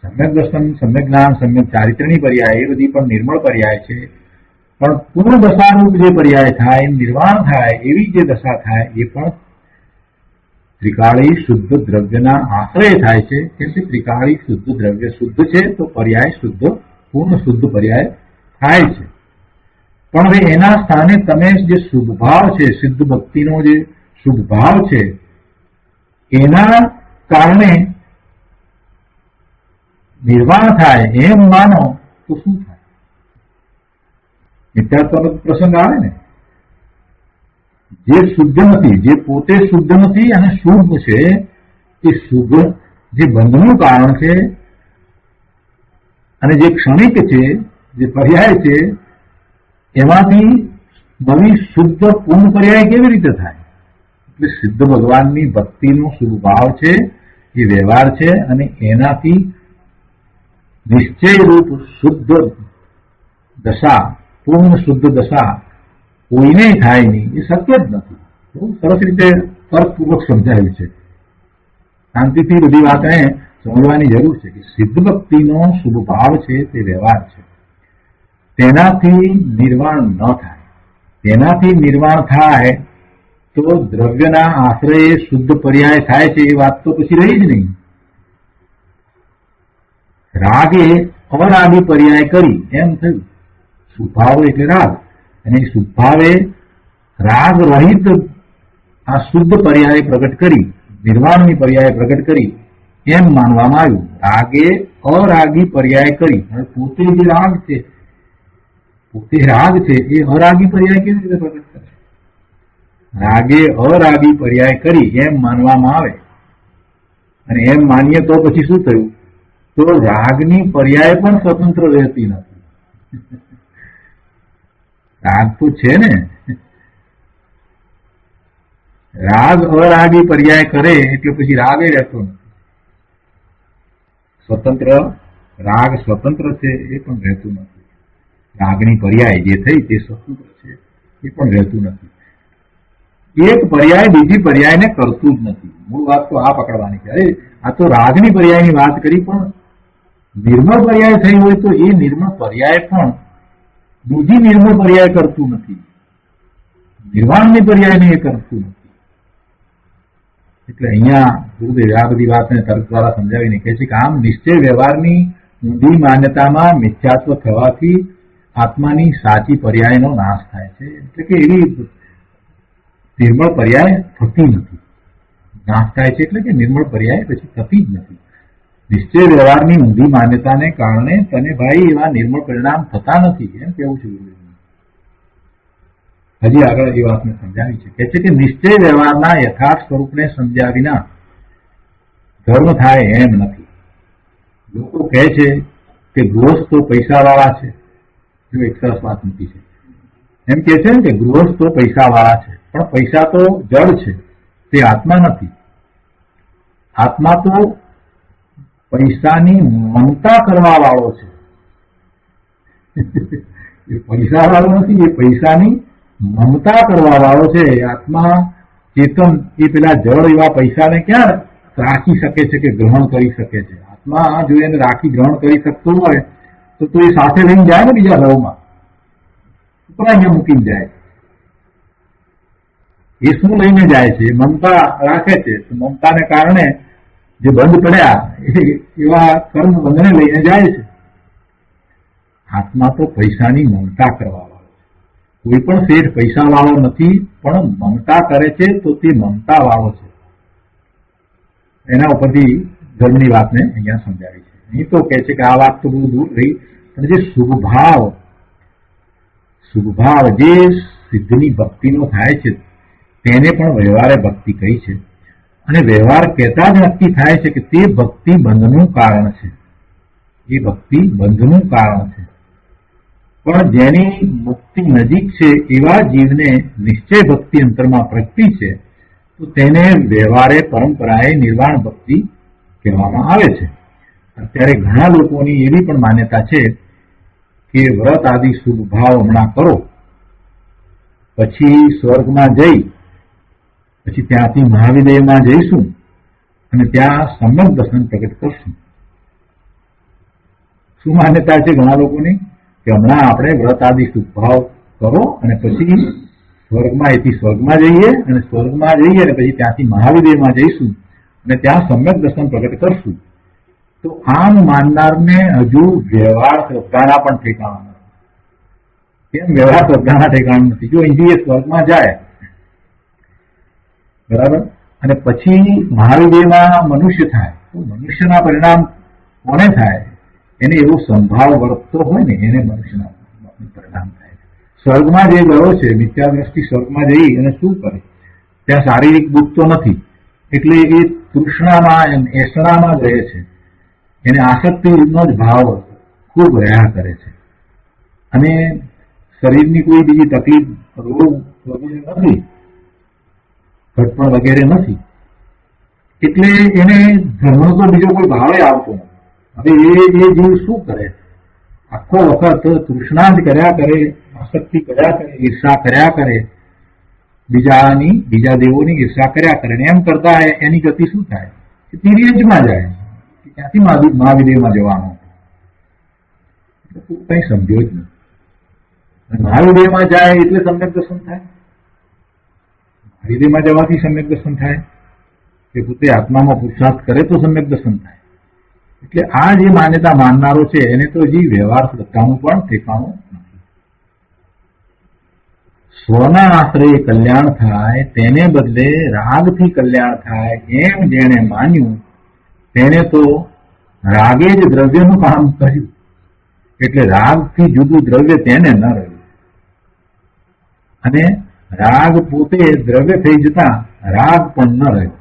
સમ્યક દર્શન, સમ્યક જ્ઞાન, સમ્યક ચારિત્રની પર્યાય એ બધી પણ નિર્મળ પર્યાય છે. પણ પૂર્ણ દશારૂપ જે પર્યાય થાય, નિર્વાણ થાય એવી જે દશા થાય એ પણ ત્રિકાળી શુદ્ધ દ્રવ્યના આશ્રય થાય છે. કેમ કે ત્રિકાળી શુદ્ધ દ્રવ્ય શુદ્ધ છે તો પર્યાય શુદ્ધ, પૂર્ણ શુદ્ધ પર્યાય થાય છે. પણ હવે એના સ્થાને તમે જે શુભ ભાવ છે, સિદ્ધ ભક્તિનો જે શુભ ભાવ છે, એના કારણે નિર્વાણ થાય એમ માનો તો શું થાય? મિથ્યાત્વનો પ્રસંગ આવે ને. જે શુદ્ધ નથી, જે પોતે શુદ્ધ નથી અને શુભ છે, એ શુભ જે બંધનું કારણ છે અને જે ક્ષણિક છે, જે પર્યાય છે, એમાંથી નવી શુદ્ધ પૂર્ણ પર્યાય કેવી રીતે થાય? એટલે સિદ્ધ ભગવાનની ભક્તિનો શુભ ભાવ છે, એ વ્યવહાર છે અને એનાથી નિશ્ચય રૂપ શુદ્ધ દશા, પૂર્ણ શુદ્ધ દશા કોઈને થાય નહીં, એ શક્ય જ નથી. બહુ સરસ રીતે તર્કપૂર્વક સમજાવ્યું છે. શાંતિથી બધી વાતને સમજવાની જરૂર છે કે સિદ્ધ ભક્તિનો શુભ ભાવ છે તે વ્યવહાર છે. તેનાથી નિર્વાણ ન થાય. તેનાથી નિર્વાણ થાય તો દ્રવ્યના આશ્રયે શુદ્ધ પર્યાય થાય છે એ વાત તો પછી રહી જ નહીં. રાગે અરાગી પર્યાય કરી એમ થયું. સુભાવ એટલે રાગ, અને સુભાવે રાગ રહિત આ શુદ્ધ પર્યાય પ્રગટ કરી, નિર્વાણની પર્યાય પ્રગટ કરી એમ માનવામાં આવ્યું. રાગે અરાગી પર્યાય કરી. હવે પોતે જે રાગ છે, પોતે રાગ છે, એ અરાગી પર્યાય કેવી રીતે પ્રગટ કરે? રાગે અરાગી પર્યાય કરી એમ માનવામાં આવે. અને એમ માનીએ તો પછી શું થયું? તો રાગની પર્યાય પણ સ્વતંત્ર રહેતી નથી. રાગ તો છે ને, રાગ અરાગી પર્યાય કરે એટલે પછી રાગ એ રહેતો નથી. સ્વતંત્ર રાગ સ્વતંત્ર છે એ પણ રહેતું નથી. રાગની પર્યાય જે થઈ તે સ્વતંત્ર છે એ પણ રહેતું નથી. એક પર્યાય બીજી પર્યાયને કરતું જ નથી. મૂળ વાત તો આ પકડવાની છે. અરે આ તો રાગની પર્યાયની વાત કરી, પણ નિર્મળ પર્યાય થઈ હોય તો એ નિર્મળ પર્યાય પણ બીજી નિર્મળ પર્યાય કરતું નથી. નિર્વાણની પર્યાયને એ કરતું નથી. એટલે અહીંયા ગુરુદેવ આ બધી વાતને તર્ક દ્વારા સમજાવીને કહે છે કે આમ નિશ્ચય વ્યવહારની ઊંધી માન્યતામાં મિથ્યાત્વ થવાથી આત્માની સાચી પર્યાયનો નાશ થાય છે. એટલે કે એવી નિર્મળ પર્યાય થતી નથી. નાશ થાય છે એટલે કે નિર્મળ પર્યાય પછી થતી જ નથી. નિશ્ચય વ્યવહારની ઊંધી માન્યતાને કારણે તને ભાઈ એવા નિર્મળ પરિણામ થતા નથી એમ કેવું છે. હજી આગળ એ વાતને સમજાવી છે. કહે છે કે નિશ્ચય વ્યવહારના યથાર્થ સ્વરૂપને સમજ્યા વિના ધર્મ થાય એમ નથી. લોકો કહે છે કે ગૃહસ્થ તો પૈસાવાળા છે. એક સરસ વાત મૂકી છે. એમ કે છે કે ગૃહસ્થ તો પૈસાવાળા છે, પણ પૈસા તો જડ છે, તે આત્મા નથી. આત્મા તો પૈસાની મમતા કરવા વાળો છે. એ પૈસા વાળો નથી, એ પૈસાની મમતા કરવા વાળો છે. આત્મા ચેતન એ પેલા જળ એવા પૈસાને ક્યાં રાખી શકે છે કે ગ્રહણ કરી શકે છે? આત્મા જો એને રાખી ગ્રહણ કરી શકતો હોય તો એ સાથે લઈને જાય ને બીજા ભાવમાં, પણ અહીંયા મૂકીને જાય. એ શું લઈને જાય છે? મમતા રાખે છે. મમતાને કારણે જે બંધ પડ્યા એવા કર્મ બંધને લઈને જાય છે. આત્મા તો પૈસાની મમતા કરવા વાળો. કોઈ પણ શેઠ પૈસા વાળો નથી, પણ મમતા કરે છે તો તે મમતા વાળો છે. એના ઉપરથી ધર્મની વાતને અહીંયા સમજાવી છે. અહીં તો કહે છે કે આ વાત તો બહુ દૂર રહી, પણ જે શુભ ભાવ જે સિદ્ધની ભક્તિનો થાય છે તેને પણ વ્યવહારે ભક્તિ કહી છે. અને વ્યવહાર કહેતા જ નક્કી થાય છે કે તે ભક્તિ બંધનું કારણ છે. એ ભક્તિ બંધનું કારણ છે. પણ જેની મુક્તિ નજીક છે એવા જીવને નિશ્ચય ભક્તિ અંતરમાં પ્રગટી છે તો તેને વ્યવહારે પરંપરાએ નિર્વાણ ભક્તિ કહેવામાં આવે છે. અત્યારે ઘણા લોકોની એવી પણ માન્યતા છે કે વ્રત આદિ શુભ ભાવ હમણાં કરો પછી સ્વર્ગમાં જઈ પછી ત્યાંથી મહાવિદેયમાં જઈશું અને ત્યાં સમ્યક દર્શન પ્રગટ કરશું. શું માન્યતા છે ઘણા લોકોની કે હમણાં આપણે વ્રત આદિ શુભભાવ કરો અને પછી સ્વર્ગમાં જઈએ અને સ્વર્ગમાં જઈએ અને પછી ત્યાંથી મહાવિદેયમાં જઈશું અને ત્યાં સમ્યક દર્શન પ્રગટ કરશું. તો આમ માનનારને હજુ વ્યવહાર શ્રદ્ધાના પણ ઠેકાણા નથી. કેમ વ્યવહાર શ્રદ્ધાના ઠેકાણા નથી? જો અહીંથી સ્વર્ગમાં જાય બરાબર અને પછી મહાવિદેયમાં મનુષ્ય થાય તો મનુષ્યના પરિણામ કોને થાય? એને એવો સંભાવ વર્તતો હોય ને એને મનુષ્યના પરિણામ થાય. સ્વર્ગમાં જે ગયો છે મિથ્યા દ્રષ્ટિ સ્વર્ગમાં જઈ અને શું કરે? ત્યાં શારીરિક દુઃખ તો નથી એટલે એ તૃષ્ણામાં એસણામાં જ રહે છે. એને આસક્તિનો જ ભાવ ખૂબ રહ્યા કરે છે અને શરીરની કોઈ બીજી તકલીફ રોગ વગેરે નથી, ઘટપણ વગેરે નથી. એટલે એને ધર્મનો તો બીજો કોઈ ભાવે આવતો નથી. હવે એ જીવ શું કરે? આખો વખત તૃષ્ણા જ કર્યા કરે, આસક્તિ કર્યા કરે, ઈર્ષા કર્યા કરે, બીજા દેવોની ઈર્ષા કર્યા કરે. એમ કરતા એની ગતિ શું થાય? તિર્યજમાં જાય, ત્યાંથી મહાવિદેયમાં જવાનું. કઈ સમજ્યો જ નહીં. મહાવિદેયમાં જાય એટલે સમ્યક દર્શન થાય. મહાવિદેયમાં જવાથી સમ્યક દર્શન થાય કે પોતે આત્મામાં પુરુષાર્થ કરે તો સમ્યક દર્શન થાય. એટલે આ જે માન્યતા માનનારો છે એને તો હજી વ્યવહાર શ્રદ્ધાનું પણ ઠેકાણું નથી. સ્વના આશ્રય કલ્યાણ થાય તેને બદલે રાગથી કલ્યાણ થાય એમ જેણે માન્યું તેને તો રાગે જ દ્રવ્યનું કામ કર્યું. એટલે રાગથી જુદું દ્રવ્ય તેને ન રહ્યું અને રાગ પોતે દ્રવ્ય થઈ જતા રાગ પણ ન રહ્યો.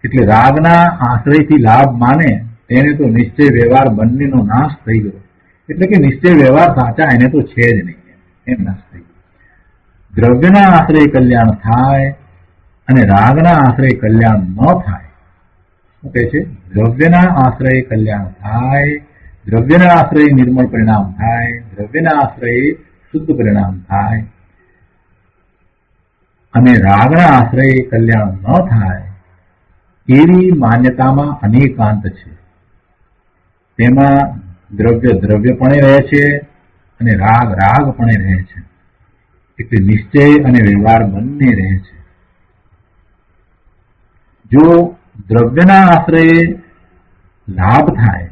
એટલે રાગના આશ્રયથી લાભ માને તેને તો નિશ્ચય વ્યવહાર બંનેનો નાશ થઈ ગયો. એટલે કે નિશ્ચય વ્યવહાર સાચા એને તો છે જ નહીં, એમ નાશ થઈ ગયો. દ્રવ્યના આશ્રય કલ્યાણ થાય અને રાગના આશ્રય કલ્યાણ ન થાય. શું કહે છે? દ્રવ્યના આશ્રય કલ્યાણ થાય, દ્રવ્યના આશ્રય નિર્મળ પરિણામ થાય, દ્રવ્યના આશ્રય શુદ્ધ પરિણામ થાય અને રાગના આશ્રય કલ્યાણ ન થાય એવી માન્યતામાં અનેકાંત છે. તેમાં દ્રવ્ય દ્રવ્યપણે રહે છે અને રાગ રાગપણે રહે છે. એટલે નિશ્ચય અને વ્યવહાર બંને રહે છે. જો દ્રવ્યના આશ્રયે લાભ થાય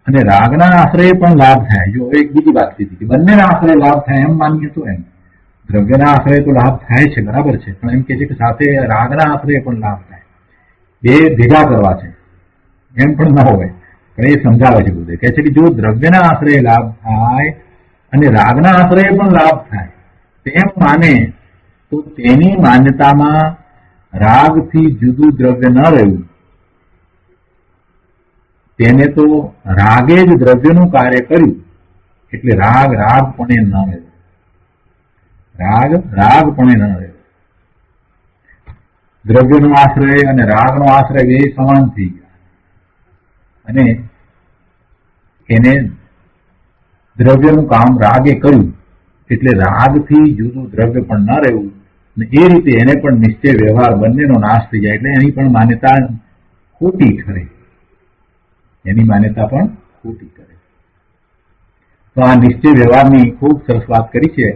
અને રાગના આશ્રયે પણ લાભ થાય, જો એક બીજી વાત કીધી કે બંનેના આશ્રય લાભ થાય એમ માનીએ તો એમ દ્રવ્યના આશ્રય તો લાભ થાય છે, બરાબર છે, પણ એમ કે છે કે સાથે રાગના આશ્રય પણ લાભ થાય. બે ભેગા કરવા છે એમ પણ ન હોય, પણ એ સમજાવે છે બધે. કહે છે કે જો દ્રવ્યના આશ્રય લાભ થાય અને રાગના આશ્રય પણ લાભ થાય તેમ માને તો તેની માન્યતામાં રાગથી જુદું દ્રવ્ય ન રહ્યું. તેને તો રાગે જ દ્રવ્યનું કાર્ય કર્યું. એટલે રાગ રાગપણે ન રહ્યો, રાગ રાગપણે ન રહ્યો. દ્રવ્યનો આશ્રય અને રાગનો આશ્રય એ સમાન થઈ ગયા અને એને દ્રવ્યનું કામ રાગે કર્યું. એટલે રાગથી જુદું દ્રવ્ય પણ ન રહ્યું અને એ રીતે એને પણ નિશ્ચય વ્યવહાર બંનેનો નાશ થઈ જાય. એટલે એની પણ માન્યતા ખોટી ઠરે, એની માન્યતા પણ ખોટી ઠરે. તો આ નિશ્ચય વ્યવહારની ખૂબ સરસ વાત કરી છે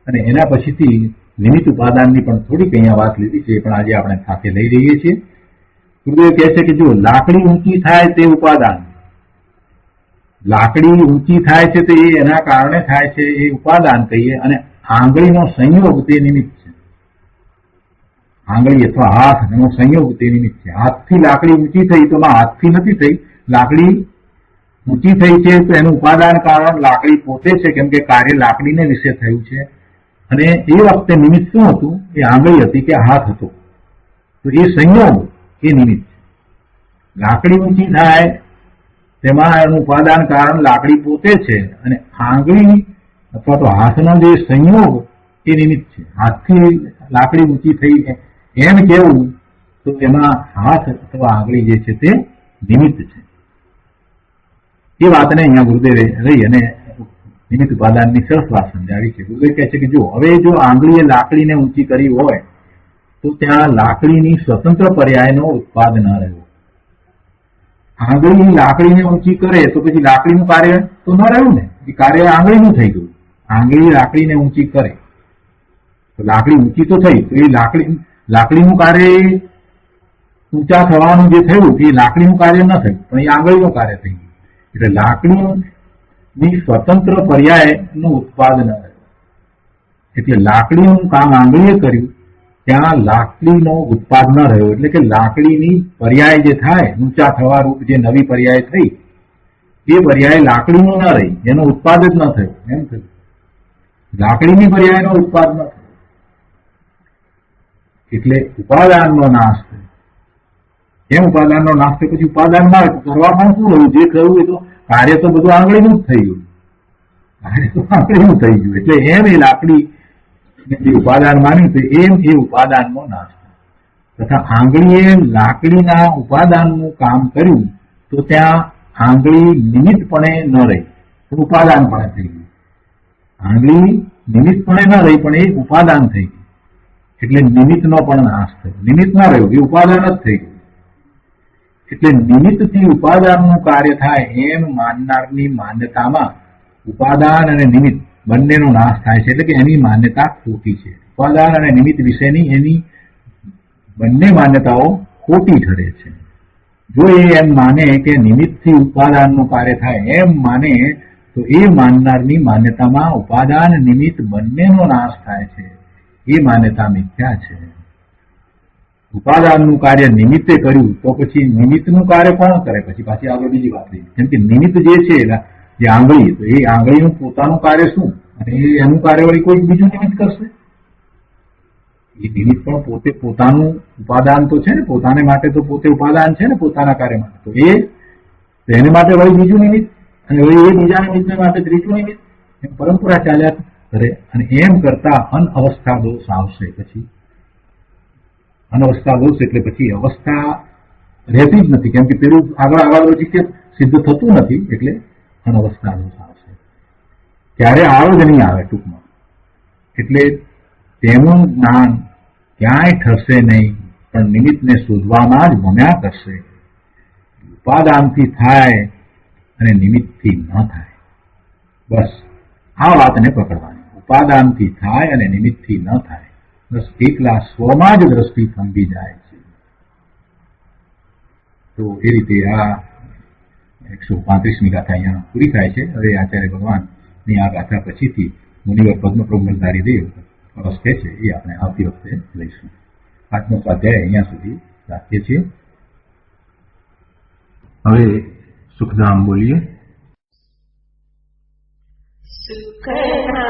અને એના પછીથી નિમિત્ત ઉપાદાનની પણ થોડીક અહીંયા વાત લીધી છે, પણ આજે આપણે સાથે લઈ રહીએ છીએ. ગુરુદેવ કહે છે કે જો લાકડી ઊંચી થાય તે ઉપાદાન, લાકડી ઊંચી થાય છે તો એ એના કારણે થાય છે, એ ઉપાદાન કહીએ. અને આંગળીનો સંયોગ તે નિમિત્ત છે. આંગળી અથવા હાથનો સંયોગ તે નિમિત્ત છે. હાથથી લાકડી ઊંચી થઈ તો હાથથી નથી થઈ, લાકડી ઊંચી થઈ છે તો એનું ઉપાદાન કારણ લાકડી પોતે છે, કેમ કે કાર્ય લાકડીને વિશે થયું છે. અને એ વખતે નિમિત્ત શું હતું? એ આંગળી હતી કે હાથ હતો. તો એ સંયોગ એ નિમિત્ત છે. લાકડી ઊંચી થાય તેમાં એનું ઉપાદાન કારણ લાકડી પોતે છે અને આંગળી અથવા તો હાથનો જે સંયોગ એ નિમિત્ત છે. હાથથી લાકડી ઊંચી થઈ એમ કેવું તો એમાં હાથ અથવા આંગળી જે છે તે નિમિત્ત છે. એ વાતને અહીંયા ગુરુદેવે રહી અને નિમિત્ત ઉપાદાનની સરસ વાત સમજાવી છે. ગુરુદેવ કહે છે કે જો હવે જો આંગળીએ લાકડીને ઊંચી કરી હોય તો ત્યાં લાકડીની સ્વતંત્ર પર્યાયનો ઉત્પાદ ન રહ્યો. આંગળી લાકડીને ઊંચી કરે તો પછી લાકડીનું કાર્ય તો ન રહ્યું ને, એ કાર્ય આંગળીનું થઈ ગયું. આંગળી લાકડીને ઊંચી કરે તો લાકડી ઊંચી તો થઈ, તો એ લાકડીનું કાર્ય ઊંચા થવાનું જે થયું એ લાકડીનું કાર્ય ન થયું, પણ એ આંગળીનું કાર્ય થઈ ગયું. એટલે લાકડીની સ્વતંત્ર પર્યાયનું ઉત્પાદન રહ્યું. એટલે લાકડીનું કામ આંગળીએ કર્યું, ત્યાં લાકડીનો ઉત્પાદ ન રહ્યો. એટલે કે લાકડીની પર્યાય જે થાય, ઊંચા થવા રૂપ જે નવી પર્યાય થઈ, એ પર્યાય લાકડીનું ન રહી, એનો ઉત્પાદ જ ન થયો. એમ થયું લાકડીની પર્યાયનો ઉત્પાદ ન થયો. એટલે ઉપાદાનનો નાશ થયો. કેમ ઉપાદાનનો નાશ થયો? પછી ઉપાદાન ના કરવા પણ શું રહ્યું? જે કહ્યું એ તો કાર્ય તો બધું આંગળીનું જ થઈ ગયું. કાર્ય તો આંગળીનું થઈ ગયું. એટલે એમ એ લાકડી જે ઉપાદાન માન્યું છે એમ એ ઉપાદાનનો નાશ થયો. તથા આંગળીએ લાકડીના ઉપાદાનનું કામ કર્યું તો ત્યાં આંગળી નિમિત્તપણે ન રહી, ઉપાદાનપણે થઈ ગયું. આંગળી નિમિત્તપણે ન રહી, પણ એ ઉપાદાન થઈ ગયું. એટલે નિમિત્તનો પણ નાશ થયો. નિમિત્ત ન રહ્યું, એ ઉપાદાન જ થઈ ગયું. એટલે નિમિત્તથી ઉપાદાનનું કાર્ય થાય એમ માનનારની માન્યતામાં ઉપાદાન અને નિમિત્ત બંનેનો નાશ થાય છે. એટલે કે એની માન્યતા ખોટી છે. ઉપાદાન અને નિમિત્ત વિશેની એની બંને માન્યતાઓ ખોટી ઠરે છે. જો એ એમ માને કે નિમિત્તથી ઉપાદાનનું કાર્ય થાય એમ માને તો એ માનનારની માન્યતામાં ઉપાદાન નિમિત્ત બંનેનો નાશ થાય છે. એ માન્યતા મિથ્યા છે. ઉપાદાનનું કાર્ય નિમિત્તે કર્યું તો પછી નિમિત્તનું કાર્ય કોણ કરે? પછી પાછી આગળ બીજી વાત થઈ. કેમ કે નિમિત્ત જે છે જે આંગળી, તો એ આંગળીનું પોતાનું કાર્ય શું, અને એનું કાર્ય વળી કોઈ બીજું નિમિત્ત કરશે? એ નિમિત્ત પણ પોતે પોતાનું ઉપાદાન તો છે ને, પોતાને માટે તો પોતે ઉપાદાન છે ને, પોતાના કાર્ય માટે. તો એને માટે વળી બીજું નિમિત્ત, અને વળી એ બીજા નિમિત્તને માટે ત્રીજું નિમિત્ત. એમ પરંપરા ચાલ્યા કરે. અને એમ કરતા અનઅવસ્થા દોષ આવશે. પછી અનવસ્થા દોષ એટલે પછી અવસ્થા રહેતી જ નથી. કેમ કે પેલું આગળ પછી સિદ્ધ થતું નથી. એટલે અનવસ્થા દોષ આવશે. ત્યારે આવો જ નહીં આવે ટૂંકમાં. એટલે તેનું જ્ઞાન ક્યાંય ઠરશે નહીં, પણ નિમિત્તને શોધવામાં જ ભમ્યા કરશે. ઉપાદાનથી થાય અને નિમિત્તથી ન થાય. બસ આ વાતને પકડવાની. ઉપાદાનથી થાય અને નિમિત્તથી ન થાય. બસ એકલા સ્વમાં જ દ્રષ્ટિ થંભી જાય છે. તો એ રીતે આ 135મી ગાથા અહીંયા પૂરી થાય છે. હવે આચાર્ય ભગવાનની આ ગાથા પછીથી મુનિવર પદ્મપ્રબંધારી દેવ રસ કહે છે એ આપણે આવતી વખતે લઈશું. આજનો સ્વાધ્યાય અહીંયા સુધી રાખીએ છીએ. હવે સુખધામ બોલીએ. સુખધામ